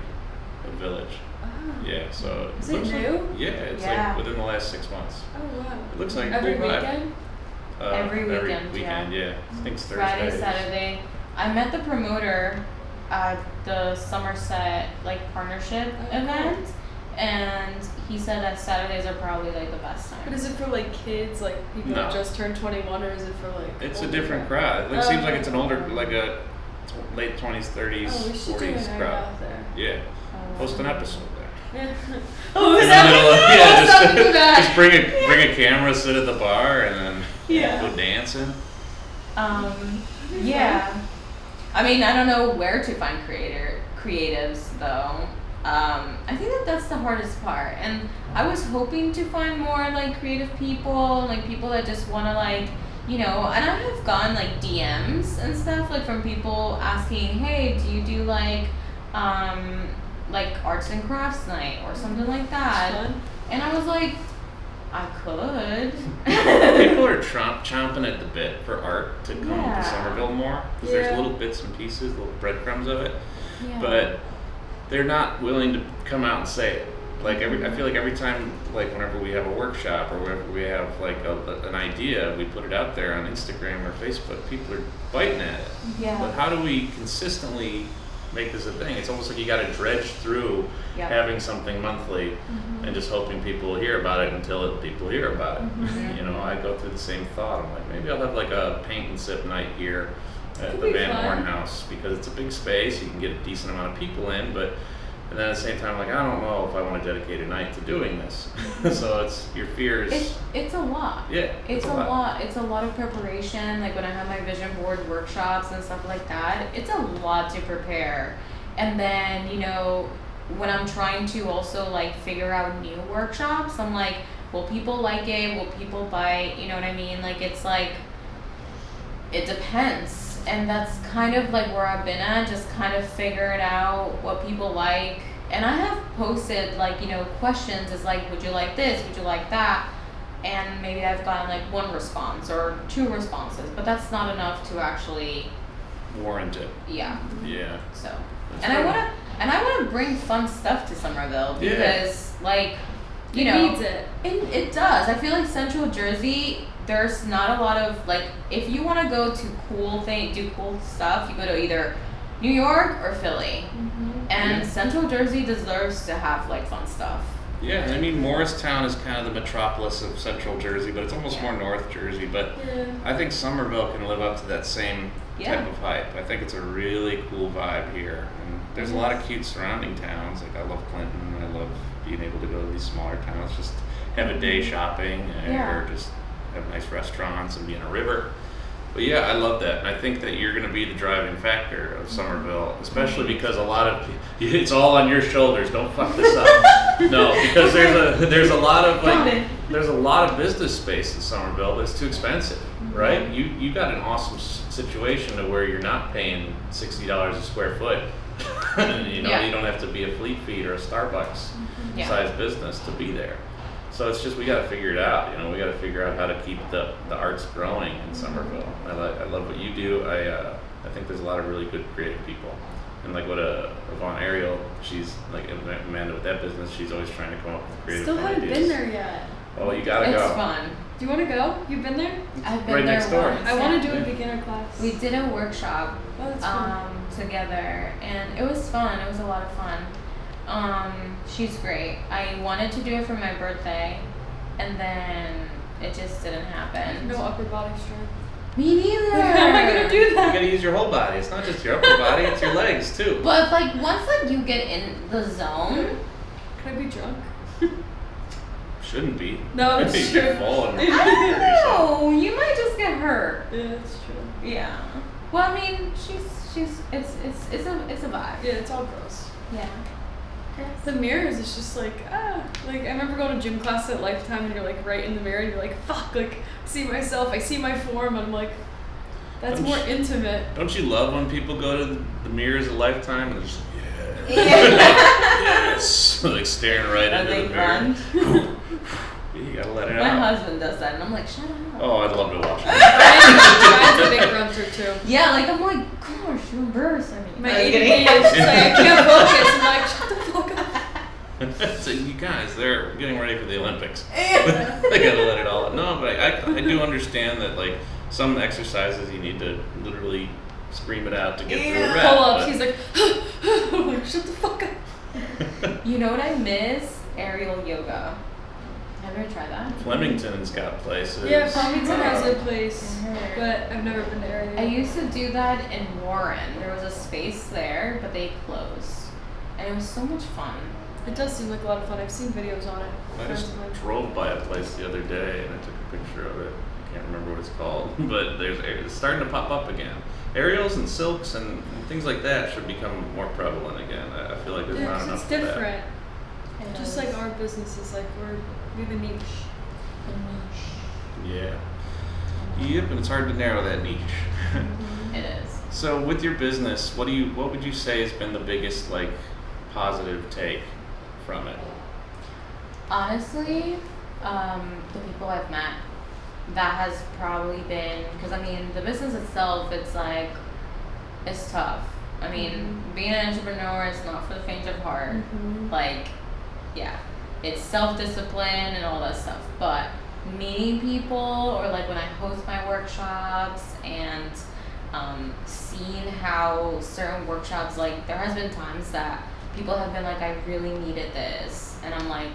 the village. Oh. Yeah, so Is it looks new? Like, yeah, it's Yeah. like within the last 6 months. Oh wow. It looks like a Every cool vibe. weekend. Every weekend, yeah. I think it's Friday, Thursdays. Saturday. I met the promoter at the Somerset like partnership Oh, cool. event, and he said that Saturdays are probably like the best time. But is it for like kids, like people No. that just turned 21, or is it for like? It's a older different people? crowd. It Oh, seems like it's an older, okay. like a late 20s, 30s, Oh, we should do an 40s area crowd. out there. Yeah, post an episode there. Yeah. Oh, In is the middle of- that? yeah, Let's not do that. just bring a camera, sit at the bar, and then Yeah. go dancing. Yeah. I mean, I don't know where to find creatives though. I think that's the hardest part, and I was hoping to find more like creative people, like people that just want to like, you know. And I have gotten like DMs and stuff like from people asking, hey, do you do like arts and crafts night or something like that? Fun. And I was like, I could. People are chomping at the bit for art to come Yeah. to Somerville more because Yeah. there's little bits and pieces, little breadcrumbs of it, Yeah. but they're not willing to come out and say it. Like I feel like every time, like whenever we have a workshop or whenever we have like an idea, we put it out there on Instagram or Facebook. People are biting at it. Yeah. But how do we consistently make this a thing? It's almost like you got to dredge through Yep. having something monthly and just hoping people will hear about it until people hear about it. Mhm. You know, I go through the same thought. I'm like, maybe I'll have like a paint and sip night here at Could the be Van fun. Horn House because it's a big space. You can get a decent amount of people in, but and then at the same time, like I don't know if I want to dedicate a night to doing this. So it's your fears. It's a lot. Yeah, It's a lot. It's a lot of preparation. Like when I have my vision board workshops and stuff like that, it's a lot to prepare. And then, you know, when I'm trying to also like figure out new workshops, I'm like, will people like it? Will people buy? You know what I mean? Like it's like, it depends. And that's kind of like where I've been at, just kind of figuring out what people like. And I have posted like, you know, questions is like, would you like this? Would you like that? And maybe I've gotten like one response or two responses, but that's not enough to actually, warrant it. yeah. Yeah. So, That's and I right. wanna bring fun stuff to Somerville Yeah. because like, you It know, needs it. it does. I feel like Central Jersey, there's not a lot of like, if you want to go to do cool stuff, you go to either New York or Philly. And Yeah. Central Jersey deserves to have like fun stuff. Yeah, I mean Morristown is kind of the metropolis of Central Jersey, but it's almost more North Jersey. But Yeah. I think Somerville can live up to that same Yeah. type of hype. I think it's a really cool vibe here, and there's a lot of cute surrounding towns. Like I love Clinton. I love being able to go to these smaller towns, just have a day shopping, Yeah. or just have nice restaurants and be in a river. But yeah, I love that. And I think that you're going to be the driving factor of Somerville, especially because a lot of it's all on your shoulders. Don't fuck this up. No, because there's a lot of like there's a lot of business space in Somerville, but it's too expensive, right? You got an awesome situation to where you're not paying $60 a square foot. You know, Yeah. you don't have to be a Fleet Feet or a Starbucks Yeah. size business to be there. So it's just we got to figure it out. You know, we got to figure out how to keep the arts growing in Somerville. I love what you do. I think there's a lot of really good creative people, and like what Avant Ariel, she's like Amanda with that business. She's always trying to come up with creative Still haven't ideas. been there yet. Oh, you gotta It's go. fun. Do you want to go? You've been there? I've been Right there next door. once. I want to do Yeah. a beginner class. We did a workshop Oh, that's fun. together, and it was fun. It was a lot of fun. She's great. I wanted to do it for my birthday, and then it just didn't happen. No upper body strength. Me neither. How am I gonna do You that? gotta use your whole body. It's not just your upper body; it's your legs too. But like once like you get in the zone, Could I be drunk? shouldn't be. No, that's You true. fall and I don't know. You might just get hurt. Yeah, that's true. Yeah. Well, I mean, it's a vibe. Yeah, it's all gross. Yeah. The mirrors is just like, like I remember going to gym class at Lifetime and you're like right in the mirror and you're like, fuck, like I see myself, I see my form, I'm like, that's more intimate. Don't you love when people go to the mirrors at Lifetime and they're just like, yes, like staring right into the mirror. You gotta let it My out. husband does that, and I'm like, shut up. Oh, I'd love to watch it. Brian's a big grunter too. Yeah, like I'm like, gosh, you're embarrassing me. My ADD is just like, I can't focus. I'm like, shut the fuck up. So you guys, they're getting ready for the Olympics. They gotta let it all out. No, but I do understand that like some exercises you need to literally scream it out to get through a rep. Pull-ups, he's like, I'm like, shut the fuck up. You know what I miss? Aerial yoga. Have you ever tried that? Flemington's got places. Yeah, Flemington has a place, but I've never been to area. I used to do that in Warren. There was a space there, but they closed. And it was so much fun. It does seem like a lot of fun. I've seen videos on it. I just drove by a place the other day and I took a picture of it. I can't remember what it's called, but it's starting to pop up again. Aerials and silks and things like that should become more prevalent again. I feel like there's Yeah, not 'cause enough it's of that. different. Just like our business is like we have a niche. Yeah. Yep, and it's hard to narrow that niche. It is. So with your business, what would you say has been the biggest like positive take from it? Honestly, the people I've met, that has probably been, because I mean, the business itself, it's like, it's tough. I mean, being an entrepreneur is not for the faint of heart. Like, yeah, it's self-discipline and all that stuff, but meeting people, or like when I host my workshops and seeing how certain workshops, like there has been times that people have been like, I really needed this, and I'm like,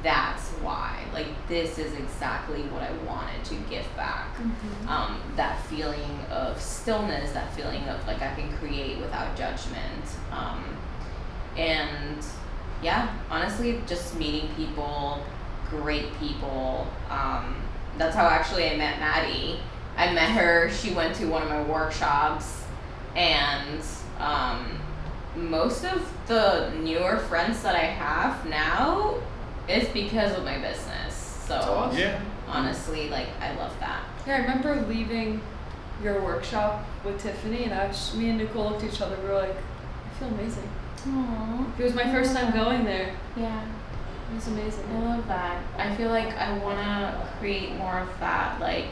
that's why, like this is exactly what I wanted to give back. That feeling of stillness, that feeling of like I can create without judgment, and yeah, honestly, just meeting people, great people. That's how actually I met Maddie. I met her, she went to one of my workshops, and most of the newer friends that I have now is because of my business. So awesome. Yeah. honestly, like I love that. Yeah, I remember leaving your workshop with Tiffany, and me and Nicole looked at each other. We were like, I feel amazing. Aww. It was my first time going there. Yeah. It was amazing. I love that. I feel like I want to create more of that, like,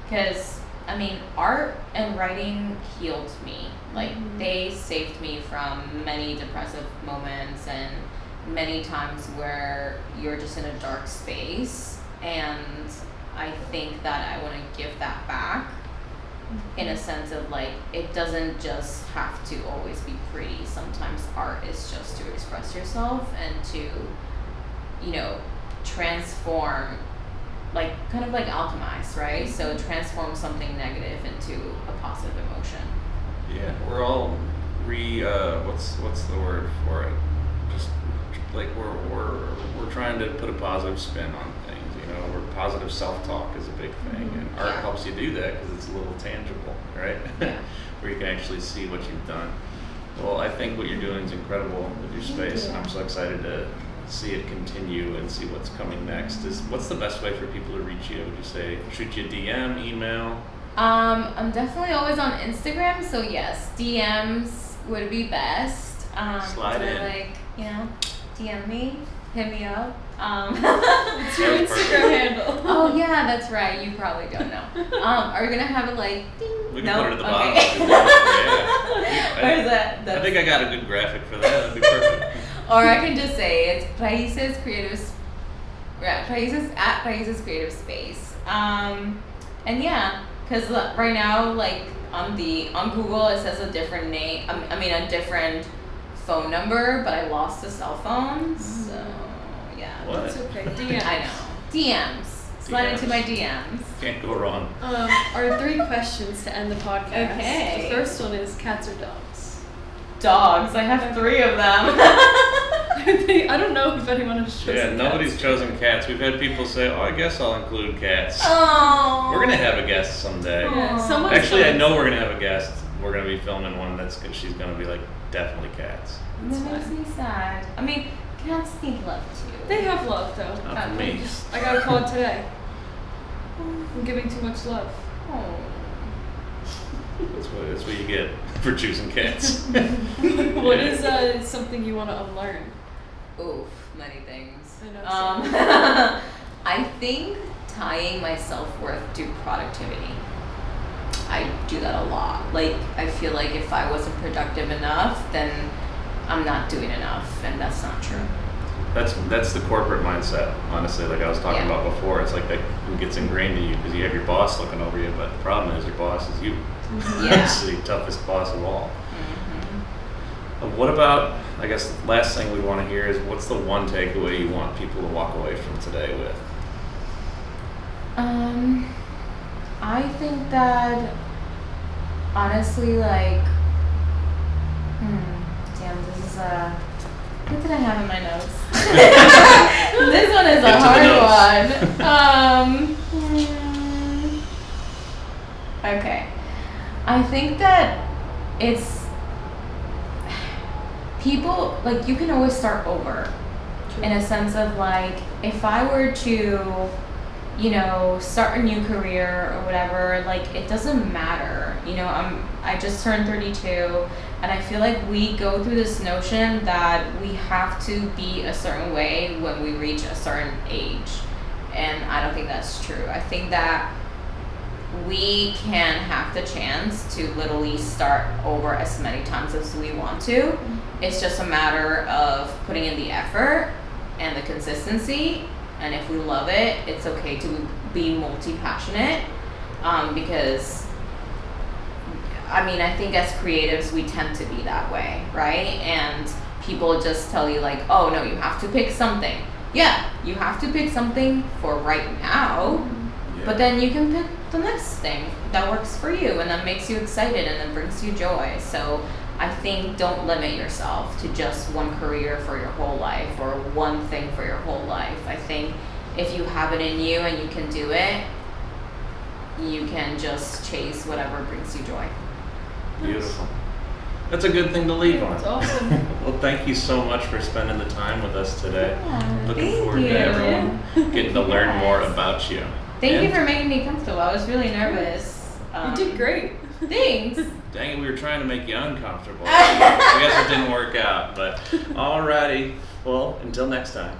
because, I mean, art and writing healed me. Like, they saved me from many depressive moments and many times where you're just in a dark space. And I think that I want to give that back in a sense of, like, it doesn't just have to always be pretty. Sometimes art is just to express yourself and to, you know, transform, like kind of like alchemize, right? So transform something negative into a positive emotion. Yeah, we're all what's the word for it? Just like we're trying to put a positive spin on things. You know, where positive self-talk is a big thing, and art helps you do that because it's a little tangible, right? Yeah. Where you can actually see what you've done. Well, I think what you're doing is incredible with your space, and I'm so excited to see it continue and see what's coming next. What's the best way for people to reach you? Would you say shoot you a DM, email? I'm definitely always on Instagram, so yes, DMs would be best. Slide so in. Like, you know, DM me, hit me up. It's your Instagram handle. Oh yeah, that's right. You probably don't know. Are we gonna have it like? Ding? We can No? put it at the Okay. bottom. Yeah. Or is that? I That's, think I got a good graphic for that. That'd be perfect. or I can just say it's Países Creative. Yeah, Países at Países Creative Space. And yeah, because right now, like on Google, it says a different name. I mean, a different phone number, but I lost the cell phone. So yeah. What? It's okay. DM. I know. DMs. Slide into my DMs. Can't go wrong. Our 3 questions to end the podcast. Okay. The first one is cats or dogs? Dogs. I have 3 of them. I I don't know if anyone has chosen Yeah, nobody's cats. chosen cats. We've had people say, "Oh, I guess I'll include cats." Oh. We're gonna have a guest someday. Yeah, someone's Actually, I going know to- we're gonna have a guest. We're gonna be filming one that's good. She's gonna be like definitely cats. That makes me sad. I mean, cats need love too. They have love though. Not for me. I got a call today. I'm giving too much love. Oh. That's what you get for choosing cats. What is something you want to unlearn? Oof, many things. I know, I think tying my self-worth to productivity. I do that a lot. Like, I feel like if I wasn't productive enough, then I'm not doing enough, and that's not true. That's the corporate mindset, honestly. Like I was talking Yeah. about before, it's like that gets ingrained in you because you have your boss looking over you, but the problem is your boss is you. Yeah. That's the toughest boss of all. What about, I guess the last thing we want to hear is what's the one takeaway you want people to walk away from today with? I think that honestly, like, damn, this is what did I have in my notes? This one is a hard one. Okay. I think that it's people, like, you can always start over in a sense of, like, if I were to, you know, start a new career or whatever, like, it doesn't matter. You know, I just turned 32, and I feel like we go through this notion that we have to be a certain way when we reach a certain age, and I don't think that's true. I think that we can have the chance to literally start over as many times as we want to. It's just a matter of putting in the effort and the consistency, and if we love it, it's okay to be multi-passionate, because I mean, I think as creatives we tend to be that way, right? And people just tell you like, oh no, you have to pick something. Yeah, you have to pick something for right now, but then you can pick the next thing that works for you and that makes you excited and that brings you joy. So I think don't limit yourself to just one career for your whole life or one thing for your whole life. I think if you have it in you and you can do it, you can just chase whatever brings you joy. Beautiful. That's a good thing to leave on. That's awesome. Well, thank you so much for spending the time with us today. Looking thank forward you. to everyone getting to learn more about you. Thank you And for making me comfortable. I was really nervous. You did great. Thanks. Dang it, we were trying to make you uncomfortable. I guess it didn't work out, but alrighty. Well, until next time.